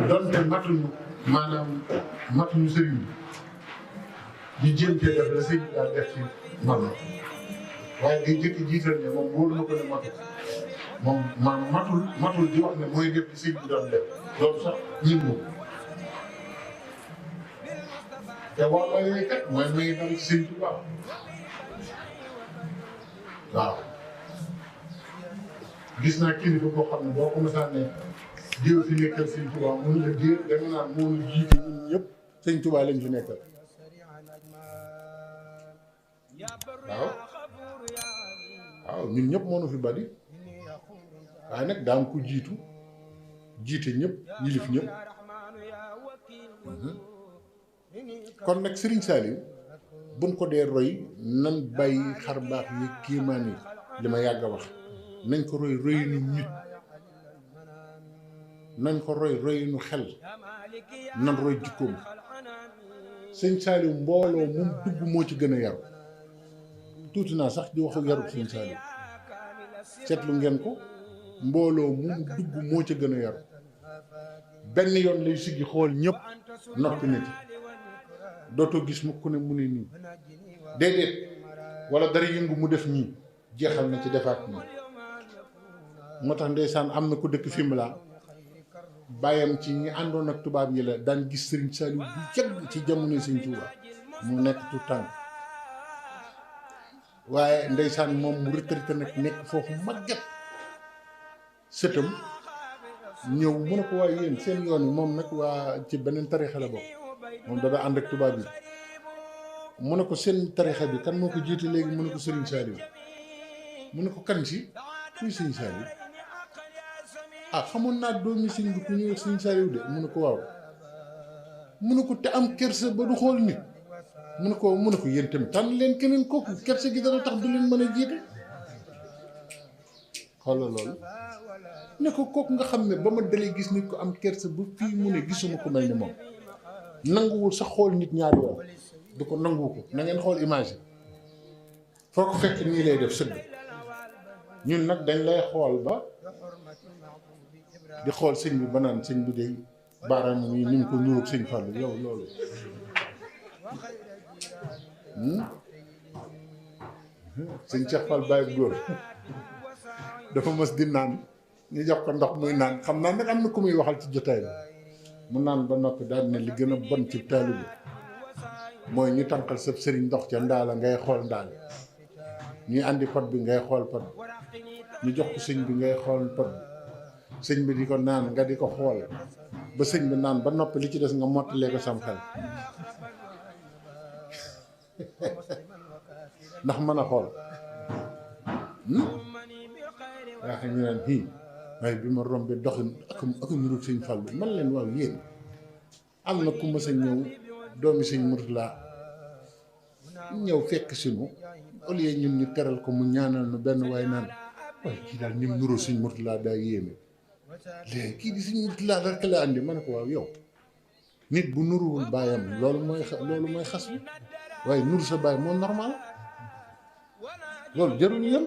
donte matuñu maanaam matuñu sëriñ bi ñu jéem cee def la sëriñ bi daal def ci man waaye day jëkk jiital ne moom wóor na ko ne matul moom matul di wax ne mooy def ci sëriñ bi doon def loolu sax ñëngu te waa may kat mooy may dara ci sëriñ bi baax waaw gis naa kilifa boo xam ne boo ko mësaan ne diw fi nekkal sëñ Touba mënu la diir da nga naan moo ñu jiite ñun ñëpp sëñ Touba lañ fi nekkal waaw ñun ñëpp moo nu fi bari waaye nag daam ko jiite ñëpp yilif ñëpp kon nag Serigne Saliou buñ ko dee roy nan bàyyi xar baax yi kéemaan yi li ma yàgg a wax nañ ko roy nu nit nañ ko roy nu xel nan roy jikkoom sëñ Saliou mbooloo mu dugg moo ci gën a yaru tuuti naa sax di wax ak yaru sëñ Saliou seetlu ngeen ko mbooloo mu dugg moo ci gën a yaru benn yoon lay siggi xool ñëpp noppi nit dootoo gis mu ku ne mu ne nii déedéet wala dara yëngu mu def nii jeexal na ci defaat nii moo tax ndeysaan am na ku dëkk Fimela bàyyam ci ñi àndoon ak tubaab yi la daan gis Serigne Saliou bu yàgg ci jamono Serigne Touba mu nekk tout temps waaye ndeysaan moom mu retraité nag nekk foofu màgget sëtam ñëw mu ne ko waaye yéen seen yoon yi moom nag waa ci beneen tarixa la bokk moom dada ànd ak tubaab yi mu ne ko seen tarixa bi kan moo ko jiite léegi mu ne ko Serigne Saliou mu ne ko kan si kuy Serigne Saliou ah xamoon naa doomi sëñ bi ku ñëw sëñ Saliou de mu ne ko waaw mu ne ko te am kersa ba du xool nit mu ne ko yéen tamit tànn leen keneen kooku kersa gi dana tax du leen mën a jiite xoolal loolu ne ko kooku nga xam ne ba ma dalee gis nit ko am kersa ba fii mu ne gisuma ko mel ni moom nanguwul sax xool nit ñaari yoon du ko nanguwu ko na ngeen xool image yi foo ko fekk nii lay def sëgg ñun nag dañ lay xool ba di xool sëñ bi ba naan sëñ bi de baaraam yi ni mu ko ñëwag sëñ Fallou yow loolu sëñ Cheikh Fall Baye góor dafa mës di naan ñu jox ko ndox muy naan xam naa nag am na ku muy waxal ci jotaay bi mu naan ba noppi daal ne li gën a bon ci taalibe bi mooy ñu tànqal sa sëriñ ndox ca ndaala ngay xool ndaal ñuy andi pot bi ngay xool pot ñu jox ko sëñ bi ngay xool pot bi sëñ bi di ko naan nga di ko xool ba sëñ bi naan ba noppi li ci des nga mottalee ko sam xel ndax mën a xool yaa xam ñu naan waaye bi ma rombee doxin ak niru sëñ Fallu man leen waaw yéen am na ku ma sa ñëw doomi sëñ Murtala ñëw fekk sinu au lieu ñun ñu teral ko mu ñaanal nu benn waaye naan waaye kii daal ni mu nuroo sëñ Murtala daa yéeme léegi kii di sëñ Murtala rek la andi ma ne ko waaw yow nit bu nuruwul baayam loolu mooy xas bi waaye nuru sa baay moo normal loolu jarul yëm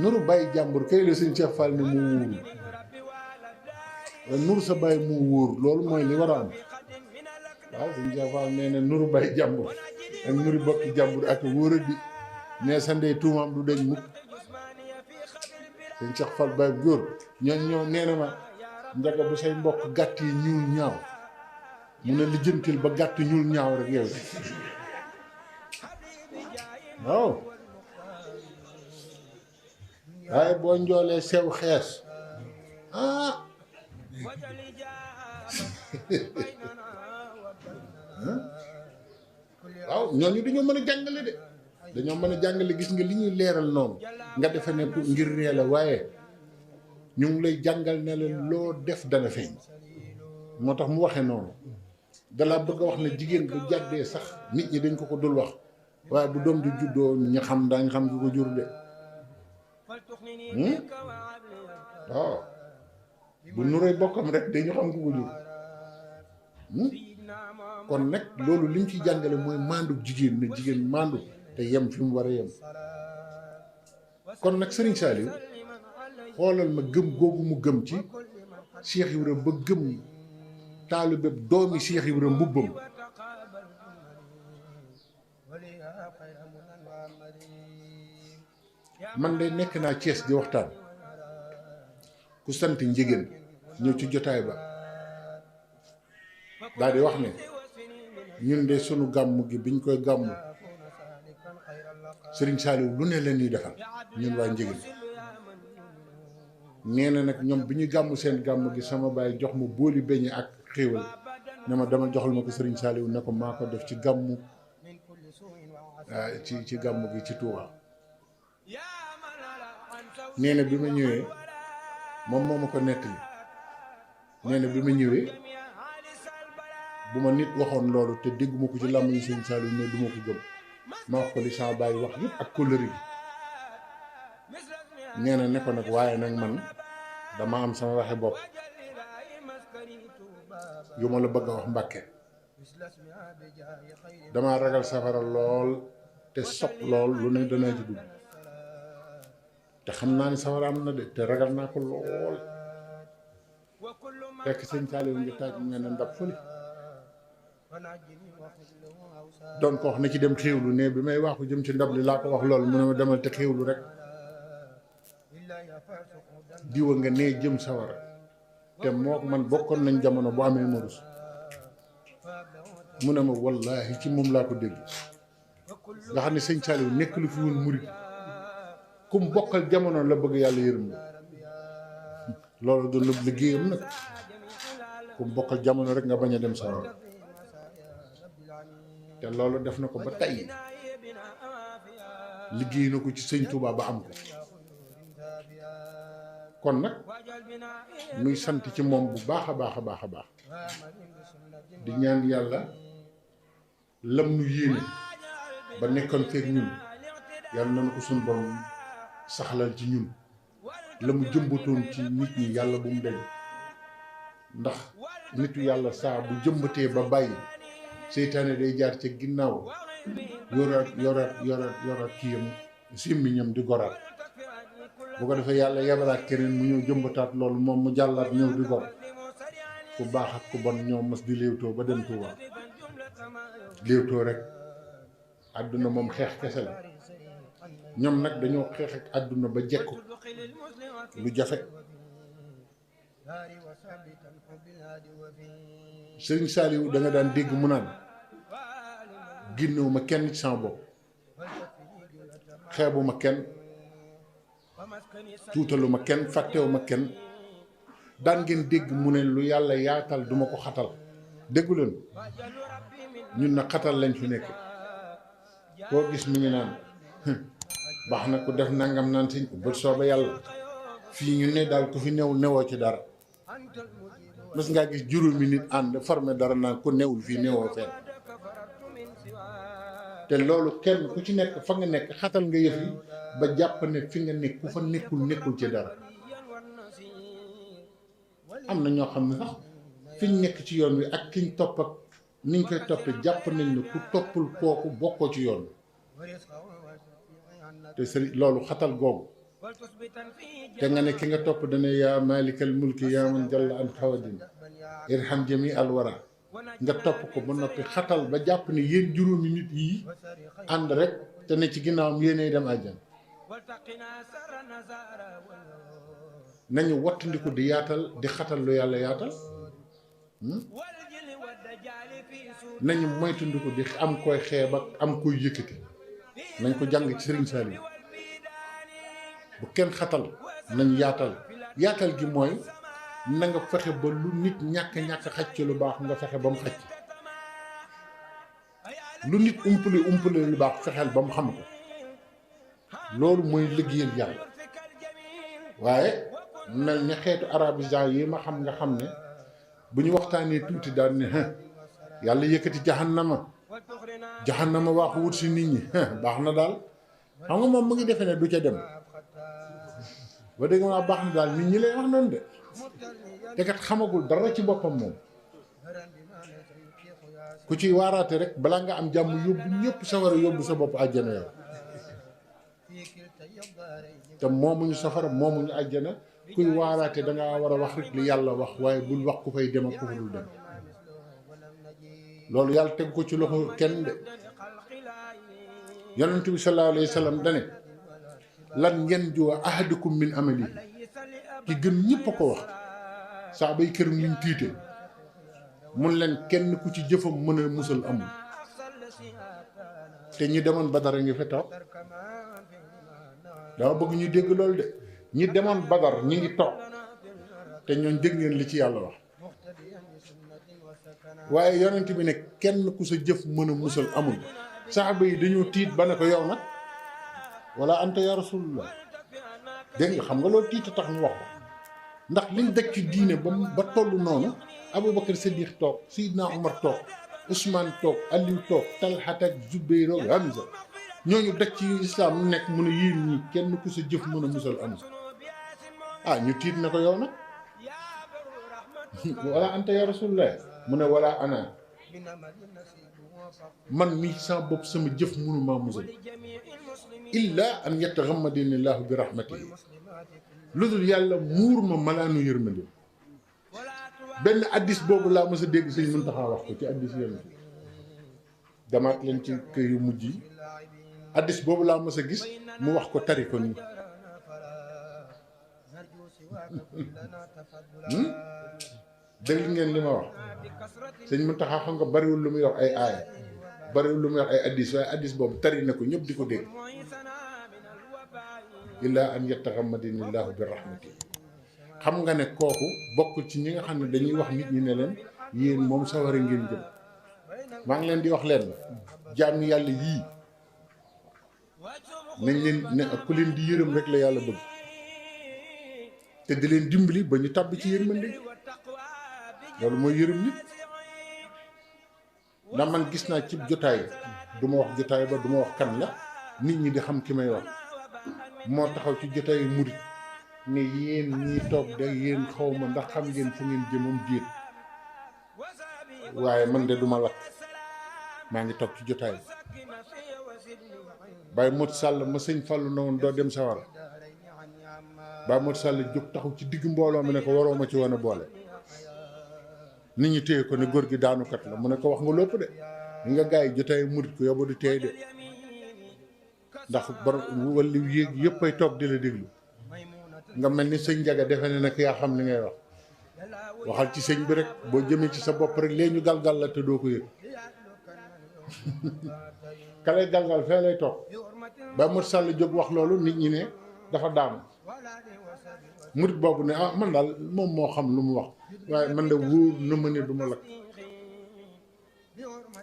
nuru bàyyi jàmbur kay la sëñ Cheikh Fall ne mu wóorul waaye nuru sa baay mu wóor loolu mooy li war a am waaw sëñ Cheikh Fall nee na nuru bàyyi jàmbur ak nuru bokki jàmbur ak wóor a di ne sa ndey tuumaam du deñ mukk sëñ Cheikh Fall baay góor ñoo nee na ma njaga bu say mbokk gàtt yi ñuul ñaaw mu ne lijjantil ba gàtt ñuul ñaaw rek yow waaw waaye boo njoolee sew xees waaw ñooñu dañoo mën a jàngale de dañoo mën a jàngale gis nga li ñuy leeral noonu nga defe ne ngir ree la waaye ñu ngi lay jàngal ne la loo def dana feeñ moo tax mu waxee noonu dalaa bëgg a wax ne jigéen bu jàddee sax nit ñi dañ ko dul wax waaye bu doom di juddoo ñi xam daañ xam ki ko jur de waaw bu nuree bokkam rek dañu xam ku ko jur kon nag loolu liñ ci jàngale mooy maandu jigéen ne jigéen maandu te yem fi mu war a yem kon nag Serigne Saliou xoolal ma gëm googu mu gëm ci Cheikh Ibra ba gëm taalibe doomi Cheikh Ibra mbubbam man de nekk naa Thiès di waxtaan ku sant njigéen ñëw ci jotaay ba daal di wax ne ñun de sunu gàmmu gi biñ koy gàmmu Serigne Saliou lu ne leen ñuy defal ñun waa njigéen nee na nag ñoom bi ñu gàmmu seen gàmmu gi sama baay jox ma booli beñe ak xéewal ne ma dama joxal ma ko Serigne Saliou ne ko maa ko def ci gàmmu ci gàmmu gi ci Touba nee na bi ma ñëwee moom moo ma ko nettali nee na bi ma ñëwee bu ma nit waxoon loolu te dégguma ko ci làmmiñu Serigne Saliou ne du ma ko gëm ma wax ko li sama baay wax yëpp ak kóllëre gi nee na ne ko nag waaye nag man dama am sama waxe bopp yu ma la bëgg a wax Mbàkke dama ragal safara lool te sopp lool lu ne danaa ci dugg te xam naa ni safara am na de te ragal naa ko lool fekk sëñ Saliou ngi taaj mel ne ndab fële doon ko wax na ci dem xéewlu ne bi may waxu jëm ci ndab li laa ko wax lool mu ne ma demal te xéewlu rek diwa nga nee jëm sawara te moo man bokkoon nañ jamono bu amee marus mu ne ma wallaahi ci moom laa ko dégg nga xam ne sëñ Saliou nekk lu fi woon murit kum bokkal jamono la bëgg yàlla yërëm la loolu doon na liggéeyam nag kum bokkal jamono rek nga bañ a dem sawara te loolu def na ko ba tey liggéey na ko ci sëñ Touba ba am ko kon nag muy sant ci moom bu baax a baax a baax a baax di ñaan yàlla lam nu yéene ba nekkoon feek ñun yàlla na ko suñu borom saxlal ci ñun la mu jëmbatoon ci nit ñi yàlla bu mu deñ ndax nitu yàlla saa bu jëmbatee ba bàyyi seytaane day jaar ca ginnaaw yoraat kiyam simmiñam di goraat bu ko defee yàlla yabalaat keneen mu ñëw jëmbataat loolu moom mu jàllaat ñëw di gor ku baax ak ku bon ñoo mas di léewtoo ba dem Tuuba léewtoo rek àdduna moom xeex kese la ñoom nag dañoo xeex ak àdduna ba jekku lu jafe Sëriñ Saliou da nga daan dégg mu naan génnewuma kenn ci sama bopp xeebuma kenn tuutaluma kenn fàttewuma kenn daan ngeen dégg mu ne lu yàlla yaatal duma ko xatal déggu leen ñun na xatal lañ fi nekk koo gis mi ngi naan baax na ku def nangam naan siñ ko bët sooba yàlla fii ñu ne daal ku fi newoo ci dara mas ngaa gis juróomi nit ànd formé dara naan ku newul fii newoo fenn te loolu kenn ku ci nekk fa nga nekk xatal nga yëf yi ba jàpp ne fi nga nekk ku fa nekkul ci dara am na ñoo xam ne sax fiñ nekk ci yoon wi ak kiñ topp ak niñ koy toppee jàpp nañ ne ku toppul kooku bokkoo ci yoon wi te sëriñ loolu xatal googu te nga ne ki nga topp dana yaa malikal mulki yaa man jalla an xawadin irham jami alwara nga topp ko ba noppi xatal ba jàpp ne yéen juróomi nit yi ànd rek te ne ci ginnaawam yéenay dem àjjan nañu wattandiku di yaatal di xatal lu yàlla yaatal nañu moytandiku di am koy xeeb ak am koy yëkkati nañ ko jàng ci Sëriñ Saliou bu kenn xatal nañ yaatal gi mooy na nga fexe ba lu nit ñàkk xaj ci lu baax nga fexe ba mu xaj lu nit umpale lu baax fexeel ba mu xam ko loolu mooy liggéeyal yàlla waaye mel ni xeetu arabisant yi ma xam nga xam ne bu ñu waxtaanee tuuti daal ne yàlla yëkkati jahannama waa ko wut si nit ñi baax na daal xam nga moom mu ngi defe ne du ca dem ba dégg nga baax na daal nit ñi lay wax noonu de te kat xamagul dara ci boppam moom ku ciy waaraate rek balaa nga am jàmm yóbbu ñëpp safara yóbbu sa bopp àjjana yow te moomuñu safara moomuñu àjjana kuy waaraate dangaa war a wax rek li yàlla wax waaye bul wax ku fay dem ak ku fa dul dem loolu yàlla teg ko ci loxo kenn de yonent bi sallallahu alayhi wa sallam dane lan ngeen juwa ahadukum min amali ki gën ñëpp a ko wax saa bay këram liñ tiite mun leen kenn ku ci jëfam mën a musal amul te ñi demoon Badar a ngi fi toog dama bëgg ñu dégg loolu de ñi demoon Badar ñi ngi toog te ñooñ dégg ngeen li ci yàlla wax waaye yonent bi ne kenn ku sa jëf mën a musal amul saxaaba yi dañoo tiit ba ne ko yow nag wala anta ya rasulullah dégg nga xam nga loolu tiit a tax ñu wax ko ndax liñ daj ci diine ba toll noonu Aboubacar Siddiq toog Seydina Omar toog Ousmane toog Aliou toog Talhat ak Zubayr ak Hamza ñooñu daj ci islam mu nekk mu ne yéen ñi kenn ku sa jëf mën a musal amul ñu tiit na ko yow nag wala anta ya rasulullah mu ne wala ana man mii sama bopp sama jëf mënumaa musal illa an yataxammadini llahu bi rahmatihi lu dul yàlla muur ma malaanu yërmande benn addis boobu laa mës a dégg sëñ Muntaxa wax ko ci addis yonent bi damaat leen ci kër yu mujj yi addis boobu laa mës a gis mu wax ko tari ko nii dégg ngeen li ma wax sëñ Muntaxa xam nga bariwul lu muy wax ay aaya bariwul lu muy wax ay addis waaye addis boobu tari na ko ñëpp di ko dégg illa an yataxammadini llahu bi rahmatihi xam nga ne kooku bokkul ci ñi nga xam ne dañuy wax nit ñi ne leen yéen moom sawara ngeen jëm maa ngi leen di wax leen jaam yàlla yii nañ leen ne ku leen di yërëm rek la yàlla bëgg te di leen dimbali ba ñu tàbb ci yërmande loolu mooy yërëm nit ndax man gis naa ci jotaay du ma wax jotaay ba du ma wax kan la nit ñi di xam ki may wax moo taxaw ci jotaayu murit ne yéen ñii toog de yéen xaw ma ndax xam ngeen fu ngeen jëmam déet waaye man de duma lakk maa ngi toog ci jotaay Baye Mot Sall ma sëñ Fallu na woon doo dem sawara Baye Mot Sall jóg taxaw ci digg mbooloo mi ne ko waroo ma ci woon a boole nit ñi téye ko ne góor gi daanukat la mu ne ko wax nga lépp de li nga gars yi jotaayu murit ko yóbbu di téye de ndax wala yéeg yëpp ay toog di la déglu nga mel ni sëñ Njaga defe ne nag yaa xam li ngay wax waxal ci sëñ bi rek boo jëmee ci sa bopp rek léegi ñu galgal la te doo ko yëg ka lay galgal fee lay toog ba Modou Sall jóg wax loolu nit ñi ne dafa daanu murit boobu ne ah man daal moom moo xam lu mu wax waaye man de wóor na ma ne du ma lakk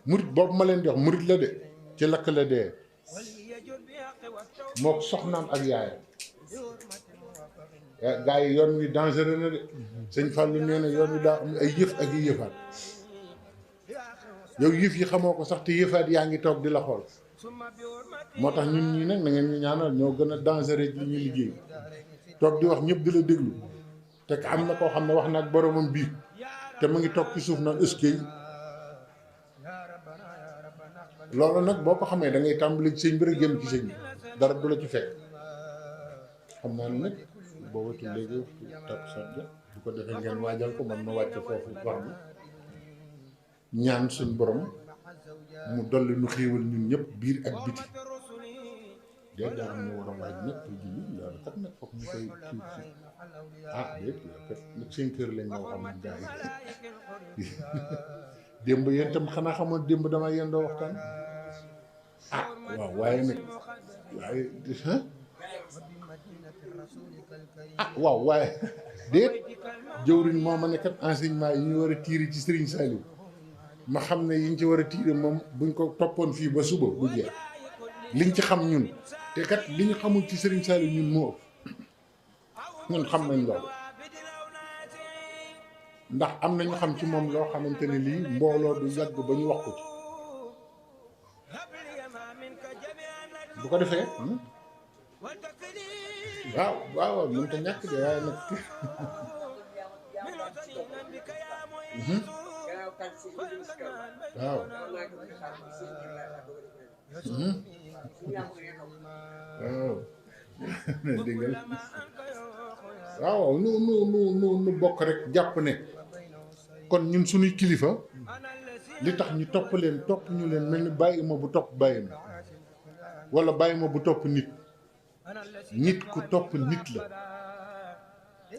murit boobu ma leen di wax murit la de ci lakk la dee moo soxnaam ak yaayam gaa yi yoon wi dangereux na de sëñ Fallou nee na yoon wi daa am ay yëf ak i yëfaat yow yëf yi xamoo ko sax te yëfaat yaa ngi toog di la xool moo tax ñun ñii nag na ngeen ñu ñaanal ñoo gën a dangereux li ñu liggéey toog di wax ñëpp di la déglu te am na koo xam ne wax na ak boromam bii te mu ngi toog ci suuf naan ëskey loolu nag boo ko xamee da ngay tàmbali ci sëñ bi rek jëm ci sëñ bi dara du la ci fekk xam naa ne nag boo wetul léegi takk sot bu ko defee ngeen waajal ko man ma wàcc foofu wax bi ñaan suñ borom mu dolli nu xéewal ñun ñëpp biir ak biti déet daa am ñu war a waaj ñëpp julli loolu kat nag foog ñu koy kii ah déet kat nag 5 heures lañ ma waxoon ak gars yi démb yéen itam xanaa xamoon démb dama yendoo waxtaan ah waaw waaye nag waaye ah waaw waaye déet jëwriñ moo ma ne kat enseignement yi ñu war a tiire ci Serigne Saliou ma xam ne yi ñu ci war a tiire moom buñ ko toppoon fii ba suba bu jeex liñ ci xam ñun te kat li ñu xamul ci Serigne Saliou ñun moo ëpp ñun xam nañ loolu ndax am na ñu xam ci moom loo xamante ne lii mbooloo du yàgg ba ñu wax ko ci bu ko defee waaw waaw mënut a ñàkk de waaye nag waaw waaw déggal waaw nu bokk rek jàpp ne kon ñun suñuy kilifa li tax ñu topp leen topp ñu leen mel ni bàyyi ma bu topp bàyyi ma wala bàyyi ma bu topp nit nit ku topp nit la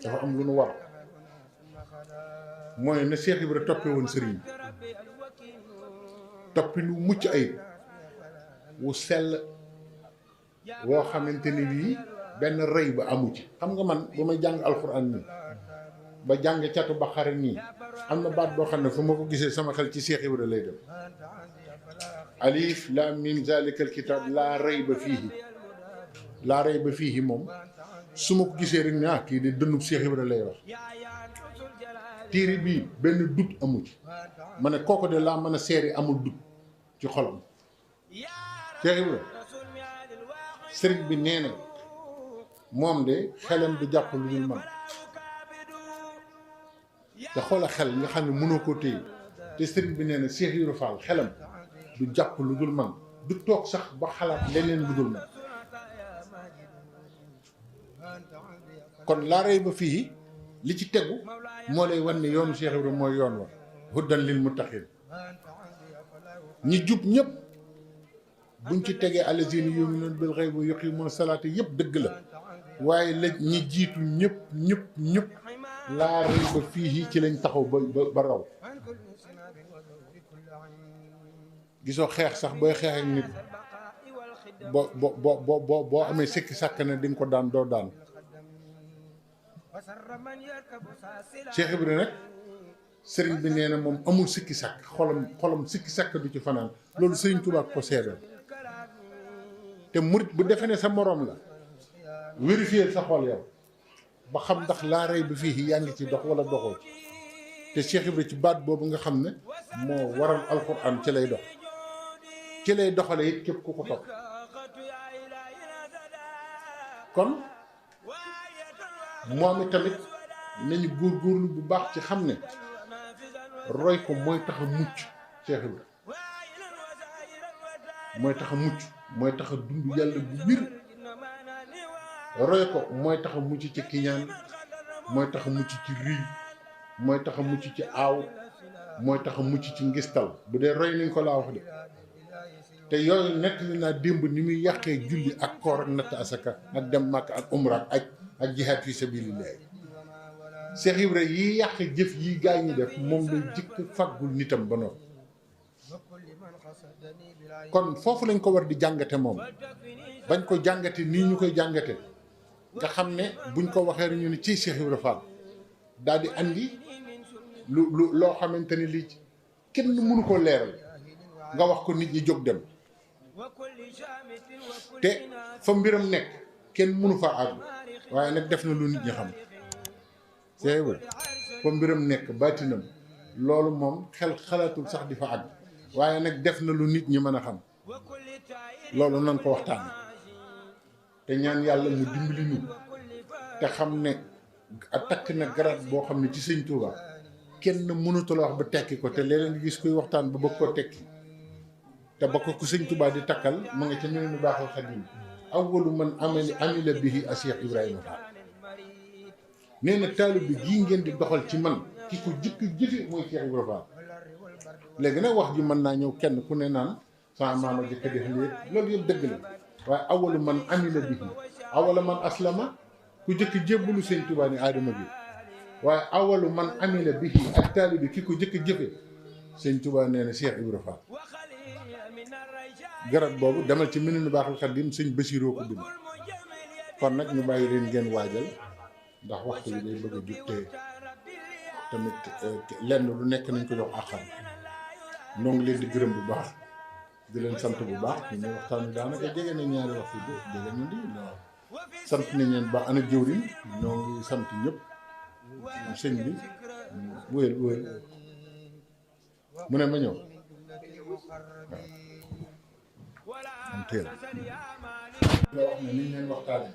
dafa am lu nu war mooy na Cheikh Ibra toppee woon sëriñ bi toppi lu mucc ayib wu sell woo xamante ni bii benn rëy ba amu ci xam nga man bu may jàng alxuraan nii ba jàng catu ba xare nii am na baat boo xam ne fu ma ko gisee sama xel ci Cheikh Ibra lay dem alif lam mim zalikal kitab laa rayba fiihi laa rayba fiihi moom su ma ko gisee rek ne ah kii de dënnub Cheikh Ibra lay wax téere bii benn dut amu ci ma ne kooku de laa mën a seeri amul dut ci xolam Cheikh Ibra sëriñ bi nee na moom de xelam du jàpp lu dul man te xoola xel nga xam ne mënoo koo téye te sëriñ bi nee na Cheikh Ibra Fall xelam du jàpp lu dul man du toog sax ba xalaat leneen lu dul man kon laa rey ba fii li ci tegu moo lay wan ne yoonu Cheikh Ibra mooy yoon wa huddan lil muttaqin ñi jub ñëpp buñ ci tegee allazina yu'minuna bil ghaybi wa yuqimuna salaata yëpp dëgg la waaye la ñi jiitu ñëpp laa rey ba fii ci lañ taxaw ba raw gisoo xeex sax booy xeex ak nit boo amee sikki sàkk ne di nga ko daan doo daan Cheikh Ibra nag sëriñ bi nee na moom amul sikki sàkk xolam sikki sàkk du ci fanaan loolu sëriñ Tuubaa ko seedal te murit bu defee ne sa moroom la vérifier sa xol yow ba xam ndax laa rey ba fii yaa ngi ci dox wala doxoo ci te Cheikh Ibra ci baat boobu nga xam ne moo waral alxuraan ci lay dox ci lay doxale it képp ku ko topp kon moom tamit nañu góorgóorlu bu baax ci xam ne roy ko mooy tax a mucc Cheikh Ibra mooy tax a mucc mooy tax a dund yàlla bu wir roy ko mooy tax a mucc ci kiñaan mooy tax a mucc ci riiw mooy tax a mucc ci aaw mooy tax a mucc ci ngistal bu dee roy nañ ko laa wax de te yooyu nekk li naa démb ni muy yàqee julli ak koor ak natt asaka ak dem màkk ak umra ak jihaad fi sabilillah Cheikh Ibra yi yàq jëf yi gaa ñi def moom la jëkk faggul nitam ba noppi kon foofu lañ ko war di jàngate moom bañ ko jàngate nii ñu koy jàngate nga xam ne buñ ko waxee ñu ne ci Cheikh Ibra Fall daal di andi lu loo xamante ni lii kenn mënu ko leeral nga wax ko nit ñi jóg dem te fa mbiram nekk kenn mënu fa àgg waaye nag def na lu nit ñi xam Cheikh Ibra fa mbiram nekk baatinam loolu moom xel xalaatul sax di fa àgg waaye nag def na lu nit ñi mën a xam loolu nan ko waxtaane te ñaan yàlla mu dimbali ñu te xam ne takk na garab boo xam ne ci sëñ Touba kenn mënatu la wax ba tekki ko te leneen gis kuy waxtaan ba bëgg koo tekki te ba ko ku sëñ Touba di takkal ma nga ca mel ni baaxal Xadim awwalu man amila bihi a Cheikh Ibrahima Fall nee na taalib bi gii ngeen di doxal ci man ki ko jëkk jëfe mooy Cheikh Ibrahima Fall léegi nag wax ji mën naa ñëw kenn ku ne naan sama maama jëkk def lii loolu yëpp dëgg la waaye awalu man amila bihi awala man aslama ku jëkk jébbalu sëñ Tuubaa ni aadama bi waaye awalu man amila bihi ak taalibi ki ko jëkk jëfe sëñ Tuubaa nee na Cheikh Ibra Fall garab boobu demal ci Minanu Baaxul Xadim sëñ Basiroo ko bind kon nag ñu bàyyi leen ngeen waajal ndax waxtu bi day bëgg a jub te tamit lenn lu nekk nañ ko jox àqam noo ngi leen di gërëm bu baax di leen sant bu baax ñu ne waxtaan wi daanaka jege na ñaari waxtu bi jege na di waaw sant nañ leen ba ana jëwriñ ñoo ngi sant ñëpp sëñ bi wéyal mu ne ma ñëw waaw am teel nga wax ne niñ leen waxtaane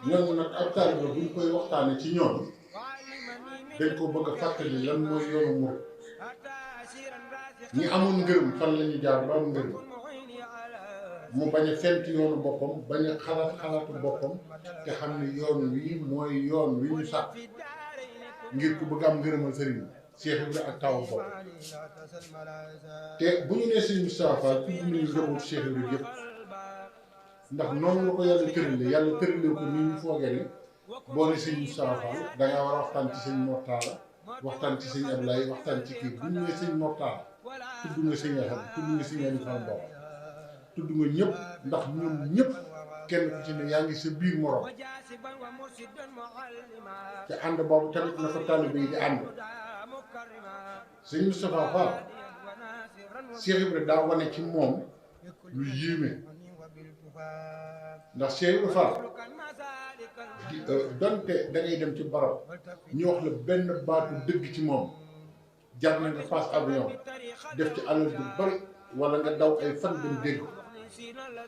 ñooñu nag ab taalibe buñ koy waxtaane ci ñoom dañ ko bëgg a fàttali lan mooy yoonu mu ñi amoon ngërëm fan la ñu jaar ba am ngërëm mu bañ a fent yoonu boppam bañ a xalaatu boppam te xam ne yoon wi mooy yoon wi ñu sàkk ngir ku bëgg am ngërëmal sëriñ Cheikh Ibrahima ak tawam bopp te bu ñu nee sëñ Moustapha Fall tudd nañu njabootu Cheikh Ibrahima yëpp ndax noonu la ko yàlla tërale ko ni ñu foogee ne boo ne sëñ Moustapha Fall da ngaa war a waxtaan ci sëñ Mortala waxtaan ci sëñ Ablaye waxtaan ci kii bu ñu nee sëñ Mortala tudd nga sëñ Assane tudd nga sëñ Aliou Fall Mbow tudd nga ñëpp ndax ñoom ñëpp kenn ku ci ne yaa ngi sa biir morom te ànd boobu tamit na ko taalibe yi di ànd sëñ Moustapha Fall Cheikh Ibrahima daa wane ci moom lu yéeme ndax Cheikh Ibrahima Fall donte da ngay dem ci barab ñu wax la benn baatu dëgg ci moom jar na nga passe avion def ci alal bu bari wala nga daw ay fan dem dégg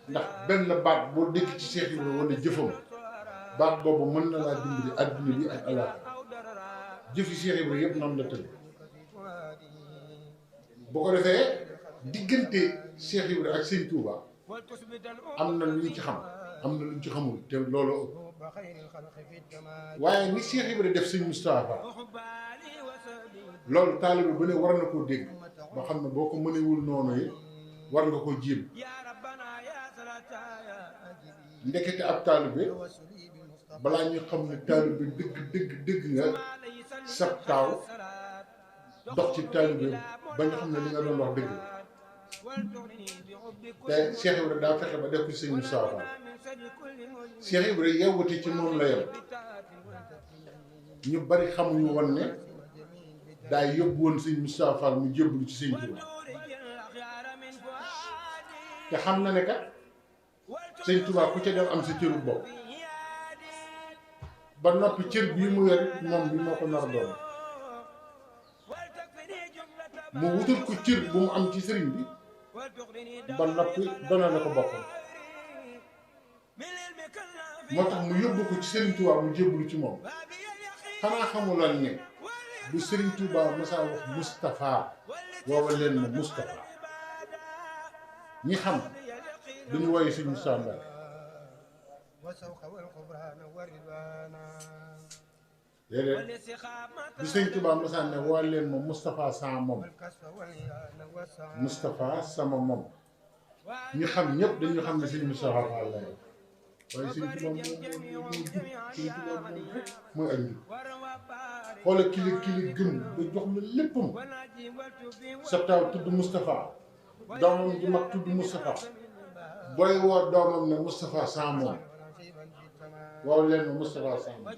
ndax benn baat boo dégg ci Cheikh Ibrahima wala jëfam baat boobu mën na laa dimbali adduna bi ak allah jëfi Cheikh Ibrahima yëpp noonu la tëdd boo ko defee diggante Cheikh Ibrahima ak Sëñ Touba am na lu ñu ci xam am na lu ñu ci xamul te loolu waaye ni Cheikh Ibrahima def Sëñ Moustapha loolu taalibe bu ne war na koo dégg ba xam ne boo ko mënewul noonu yi war nga ko jéem ndekete ab taalibe balaa ñu xam ne taalibe dëgg nga sab taaw dox ci taalibe ba nga xam ne li nga doon wax dëgg te Cheikh Ibrahima daa fexe ba def ko Sëñ Moustapha Fall Cheikh Ibrahima yewwati ci moom la yem ñu bari xamuñu woon ne daa yóbbu woon Sëñ Moustapha Fall mu jébbalu ci Sëñ Touba te xam na ne kat Sëñ Touba ku ca dem am sa cëru bopp ba noppi cër bii mu yor moom bi moo ko nar a doon mu wutal ko cër bu mu am ci sëriñ bi ba noppi doona na ko boppam moo tax mu yóbbu ko ci Sëriñ Touba mu jébbalu ci moom xanaa xamuloon ne bu Sëriñ Touba masaa wax Moustapha woowa leen ma Moustapha ñi xam duñu woye Sëriñ Moustapha Mbacke déedéet bu Sëriñ Touba masaa ne woo leen ma Moustapha sama moom Moustapha sama moom ñi xam ñëpp dañu xam ne Sëriñ Moustapha Fall la waaye Sëriñ Touba mooy ak njub xoolal ki la gëm ba jox la léppam sa taw tudd Moustapha doomam ji mag tudd Moustapha booy woo doomam ne Moustapha sans moom woo leen ma Moustapha sans moom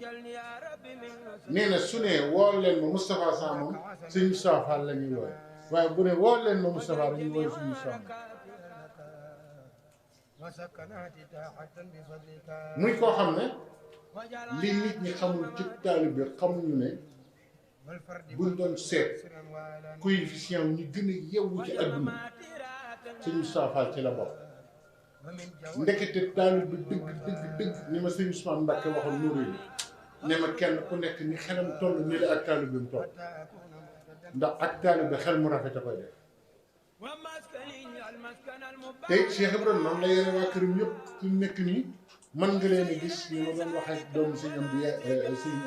nee na su ne woo leen ma Moustapha sans moom sëñ Moustapha Fall la ñuy wooye waaye bu ne woo leen ma Moustapha dañuy wooye sëñ Moustapha muy koo xam ne li nit ñi xamul ci taalibe xamuñu ne buñ doon seet coefficient ñi gën a yeewu ci adduna sëñ Moustapha Fall ci la bokk ndekete taalibe bi dëgg ni ma sëñ Ousmane Mbacke waxoon Nouré ne ma kenn ku nekk ni xelam toll ni la ak taalibe bi toll ndax ak taalibe xel mu rafet a koy def te Cheikh Ibrahima noonu la yore waa këram yëpp fi mu nekk nii mën nga leen a gis ni ma doon wax ak doomu sëñ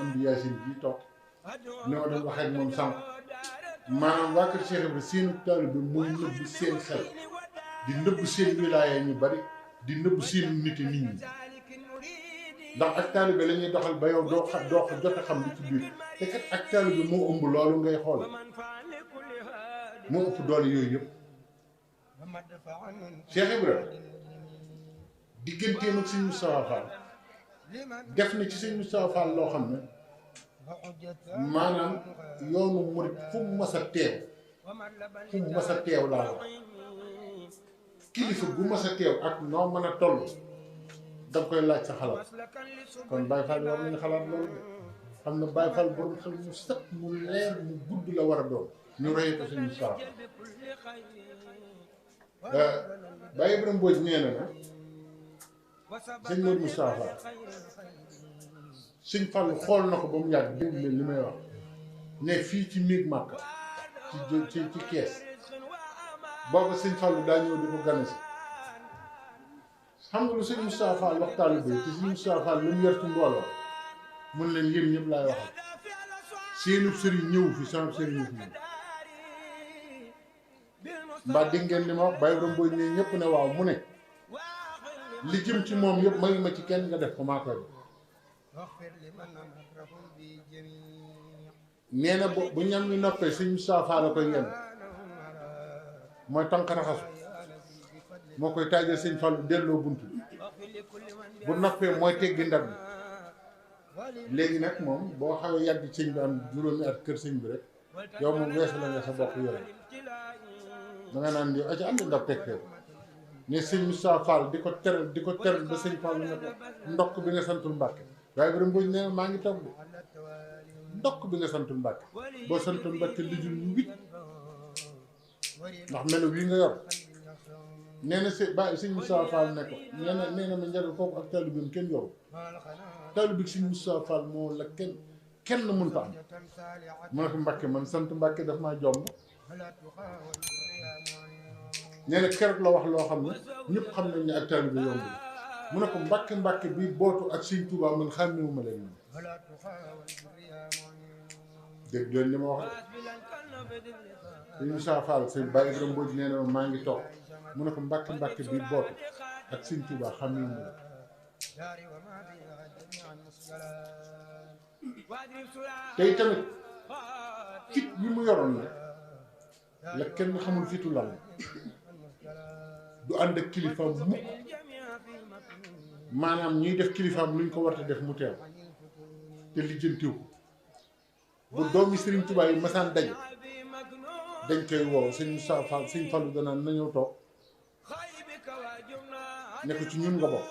Amdi Yaasin bi toog ni ma doon wax ak moom sànq maanaam waa kër Cheikh Ibrahima seenu taalibe bi mooy nëbb seen xel di nëbb seen wilaaya ñu bari di nëbb seen nit ñi ndax ak taalibe la ñuy doxal ba yow doo jot a xam li ci biir te kat ak taalibe moo ëmb loolu ngay xool moo ëpp doole yooyu yëpp Cheikh Ibrahima digganteem ak sëñ Moustapha Fall def na ci sëñ Moustapha Fall loo xam ne maanaam yoonu murit fu mu mas a teew laa wax kilifa bu mas a teew ak noo mën a toll da nga koy laaj sa xalaat kon Baye Fall war nañu xalaat loolu de xam ne Baye Fall borom xel mu set mu leer mu gudd la war a doon ñu roye ko sëñ Moustapha Baye Ibrahima Mbodj nee na sëñ Modou Moustapha sëñ Fall xool na ko ba mu yàgg dégg leen li may wax ne fii ci néeg Màkka ci kees booba sëñ Fall daa ñëw di ko gane si xam nga lu sëñ Moustapha Fall wax taalibe te sëñ Moustapha Fall lu mu yor ci mbooloo mun leen yéen ñëpp laay waxal seenu sëriñ ñëw fi sama sëriñ ñëw fi ñëw mbaa dégg ngeen li ma wax Baye Ibrahima Mbodj ne ñëpp ne waaw mu ne li jëm ci moom yëpp mayu ma ci kenn nga def ko maa koy def nee na bu ñam ñu noppee sëñ Moustapha Fall la koy yenn mooy tànk raxasu moo koy taajal sëñ Fallu delloo bunt bi bu noppee mooy teggi ndab bi léegi nag moom boo xawee yàgg sëñ bi am juróomi at kër sëñ bi rek yow moom weesu la nga sa bopp yore da nga naan yow aca ànd ndab teg fee ne sëñ Moustapha Fall di ko teral ba sëñ Fall ne ko ndokk bi nga santul Mbàkke waaye Ibrahima Mbodj nee na maa ngi toog de ndokk bi nga santul Mbàkke boo santul Mbàkke lijul ñu wit ndax melo bii nga yor nee na sëñ Moustapha Fall ne ko nee na ma njëriñ kooku ak taalibe bi kenn yoru taalibe bi sëñ Moustapha Fall moo la kenn mënta am mu ne ko Mbàkke man sant Mbàkke daf maa jomb nee na keroog la wax loo xam ne ñëpp xam nañ ne ak taalibe yomb mu ne ko Mbàkke bi bootu ak sëñ Tuubaa man xàmmewuma leen man dégg leen li ma wax sëñ Moustapha Fall sëñ Baye Ibrahima Mbodj nee na maa ngi toog mu ne ko Mbàkke bi bootu ak sëñ Tuubaa xàmmewuma leen tey tamit fit yi mu yoroon la kenn xamul fitu lan du ànd ak kilifaam mukk maanaam ñuy def kilifaam luñ ko war a def mu teew te lijjantiw ko bu doomi Sëriñ Tuubaa yi masaan daje dañ koy woow sëñ Moustapha Fall sëñ Fallu danaan na ñëw toog ne ko ci ñun nga bokk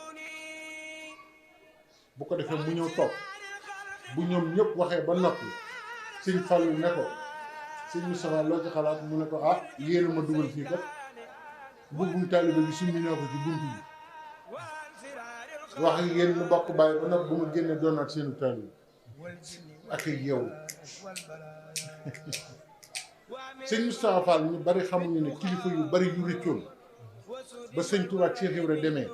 bu ko defee mu ñëw toog bu ñoom ñëpp waxee ba noppi sëñ Fallu ne ko sëñ Moustapha loo ci xalaat mu ne ko ah yéena ma dugal fii kat buggum taalibe bi summi naa ko ci bunt bi wax ak yéen mu bokk bàyyi ba nag bu ma génne doonaat seenu taalibe ak yow sëñ Moustapha Fall ñu bari xamuñu ne kilifa yu bari yu rëccoon ba sëñ Tuubaa Cheikh Ibra demee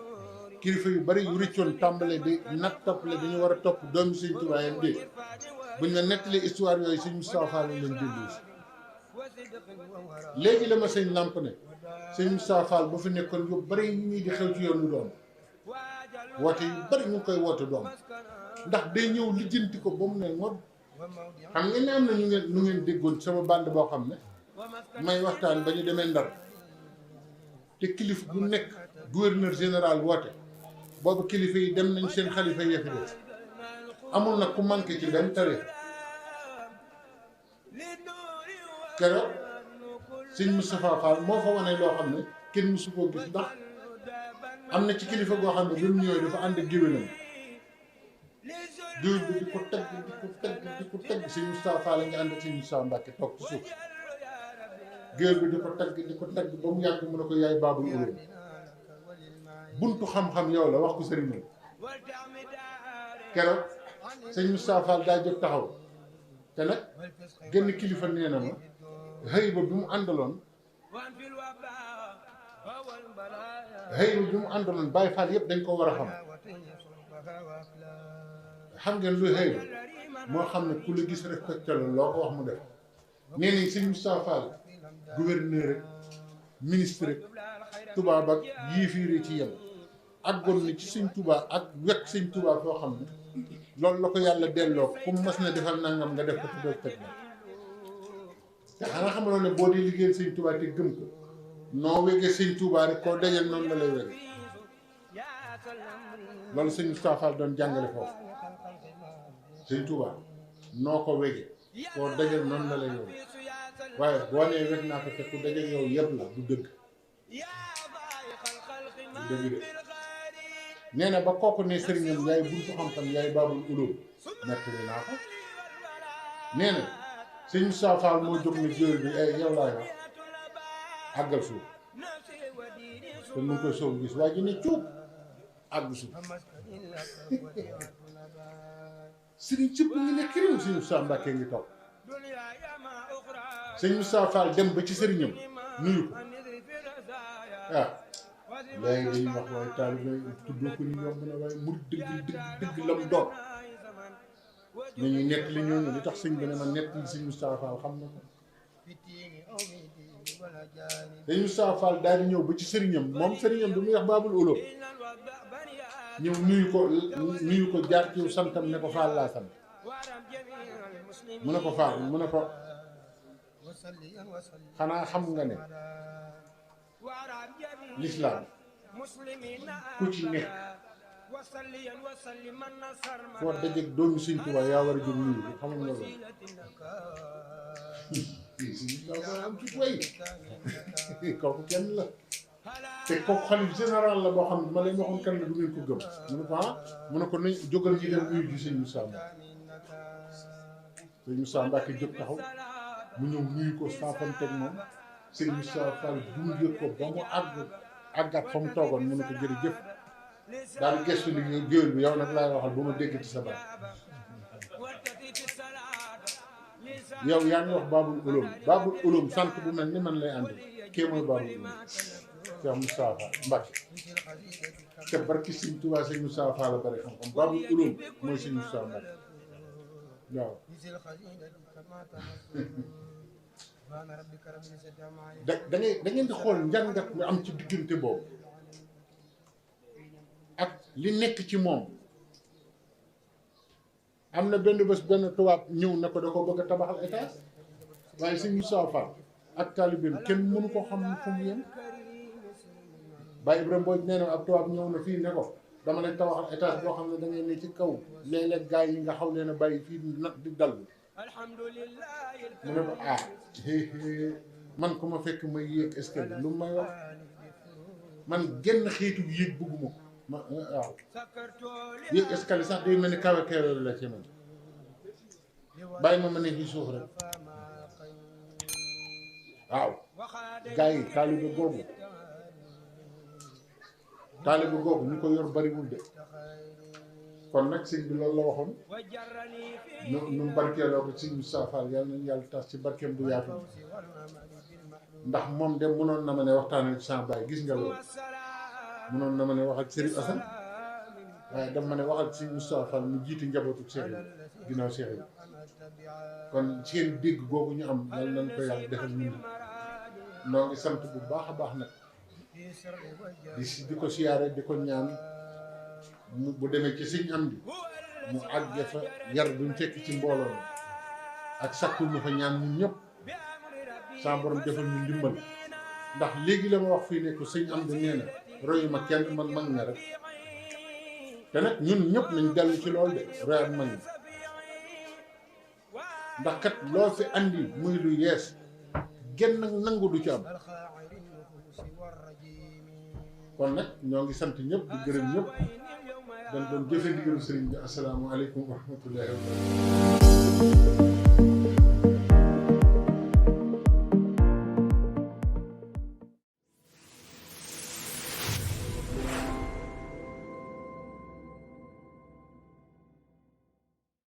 kilifa yu bari yu rëccoon tàmbale di nag toppale dañu war a topp doomi sëñ Tuubaa yam dé buñ la nettalee histoire yooyu sëñ Moustapha Fall leen déllu si léegi la ma sëñ làmp ne sëñ Moustapha Fall ba fi nekkoon yu bari yi ñuy di xew ci yoon wi doom woote yu bari ñu ngi koy woote doom ndax day ñëw lijjanti ko ba mu ne ngoon xam ngeen ne am na nu ngeen déggoon sama bande boo xam ne may waxtaan ba ñu demee Ndar te kilifa bu nekk gouverneur général woote boobu kilifa yi dem nañ seen xalifa yeefi des amul nag ku manqué ci benn tare keroog sëñ Moustapha Fall moo fa wane loo xam ne kenn mësu koo gis ndax am na ci kilifa goo xam ne bi mu ñëwee dafa ànd ak géwélam géwél bi di ko tagg sëñ Moustapha Fall la nga ànd ak sëñ Moustapha Mbacke toog ci suuf géwél bi di ko tagg ba mu yàgg mu ne ko yaay baabul ulóom buntu xam-xam yow la wax ko sëriñam keroog sëñ Moustapha Fall daa jóg taxaw te nag genn kilifa nee na ma xëy ba bi mu àndaloon Baye Fall yëpp dañ ko war a xam ngeen luy xëy ba moo xam ne ku la gis respecté la loo ko wax mu def nee nañ sëñ Moustapha Fall gouverneur rek ministre rek tubaab ak yiifiire ci yem àggoon na ci sëñ Tuubaa ak wekk sëñ Tuubaa foo xam ne loolu la ko yàlla delloo ku mas na defal nangam nga def ko te doo teg na te xanaa xamaloon ne boo dee liggéeyal sëñ Tuubaa te gëm ko noo wegee sëñ Tuubaa rek koo dajal noonu la lay wege loolu sëñ Moustapha Fall doon jàngale foofu sëñ Tuubaa noo ko wege koo dajal noonu la lay wege waaye boo nee weg naa ko te ku dajal yow yëpp la du dëgg de nee na ba kooku ne sëriñam yaay buntu xam-xam yaay baabul ulóom nettali naa ko nee na sëñ Moustapha Fall moo jóg ne géwél bi yow laay wax àggal suuf te mu ngi koy soog gis waa ji ne cuub àgg suuf sëriñ cëpp ngi ne kirim sëñ Moustapha Mbacke ngi toog sëñ Moustapha Fall dem ba ci sëriñam nuyu ko waaw léegi dañuy wax waaye taalibe tuddoo ko ni yomb na waaye murid dëgg la mu doon nañuy nett li ñooñu li tax sëñ bi ne ma nett li sëñ Moustapha Fall xam na ko sëñ Moustapha Fall daal di ñëw ba ci sëriñam moom sëriñam bi muy wax baabul ulóom ñëw nuyu ko jaar ci santam ne ko Fall laa sant mu ne ko Fall mu ne ko xanaa xam nga ne lislaam ku ci nekk foo dajeeg doomu Sëñ Tuubaa yaa war a jóg nuyu xam nga loolu am ci way kooku kenn la te kooku xalif général la boo xam ne ma leen waxoon kan la du ngeen ko gëm mu ne ko mu ne ko nañ jógal ñi dem nuyu ji sëñ Moussa Mbacke jóg taxaw mu ñëw nuyu ko saafanteeg moom sëñ Moussa Fall gunge ko ba mu àggat fa mu toogoon mu ne ko jërëjëf daal di gestu li géwél bi yow nag laay waxal ba ma déggati sa baat yow yaa ngi wax baabul ulóom sant bu mel ni man lay ànd kii mooy baabul ulóom Cheikh Moussa Mbacke te barki sëñ Tuubaa sëñ Moussa Fall la bari xam-xam baabul ulóom mooy sëñ Moussa Mbacke waaw da ngeen di xool njàngat lu am ci diggante boobu ak li nekk ci moom am na benn bés benn tubaab ñëw na ko da ko bëgg a tabaxal étage waaye sëñ Moussa Fall ak taalibeem kenn mënu ko xam fu mu yem Baye Ibrahima Mbodj nee na ab tubaab ñëw na fii ne ko dama lay tabaxal étage boo xam ne da ngay ne ci kaw léeg-léeg gars yi nga xaw leen a bàyyi fii nag di dal mu ne ko man ku ma fekk may yéeg escalier lu may wax man genn xeetu yéeg bëgguma ko waaw yéeg escalier sax day mel ni kawe kawe la ci man bàyyi ma ne fii suuf rek waaw gars yi taalibe googu ñu ko yor bariwul de kon nag sëñ bi loolu la waxoon nu barkeeloo ko sëñ Moustapha Fall yàlla nañu yàlla tas ci barkeem bu yaatu ndax moom de mënoon na ma ne waxtaanee ci sama baay gis nga loolu mënoon na ma ne wax ak Serigne Assane waaye dama ma ne wax ak sëñ Moustapha Fall mu jiite njabootu Cheikh yi ginnaaw Cheikh yi kon seen dégg googu ñu am yàlla nañ ko yàlla defal ñun noo ngi sant bu baax a baax nag di ko siyaare di ko ñaan bu demee ci sëñ am di mu àgg fa yar buñ fekk ci mbooloo mi ak sàkkul ñu fa ñaan ñun ñëpp saa borom defal ñu ndimbal ndax léegi la ma wax fii ne ko sëñ am da nee na royu ma kenn man mag na rek te nag ñun ñëpp nañ dellu ci loolu de royaat mag ñi ndax kat loo fi andi muy lu yees genn nangu du ci am kon nag ñoo ngi sant ñëpp di gërëm ñëpp dañ doon jëfe ndigalu sëriñ bi asalaamaaleykum wa rahmatullahi wa barakatuh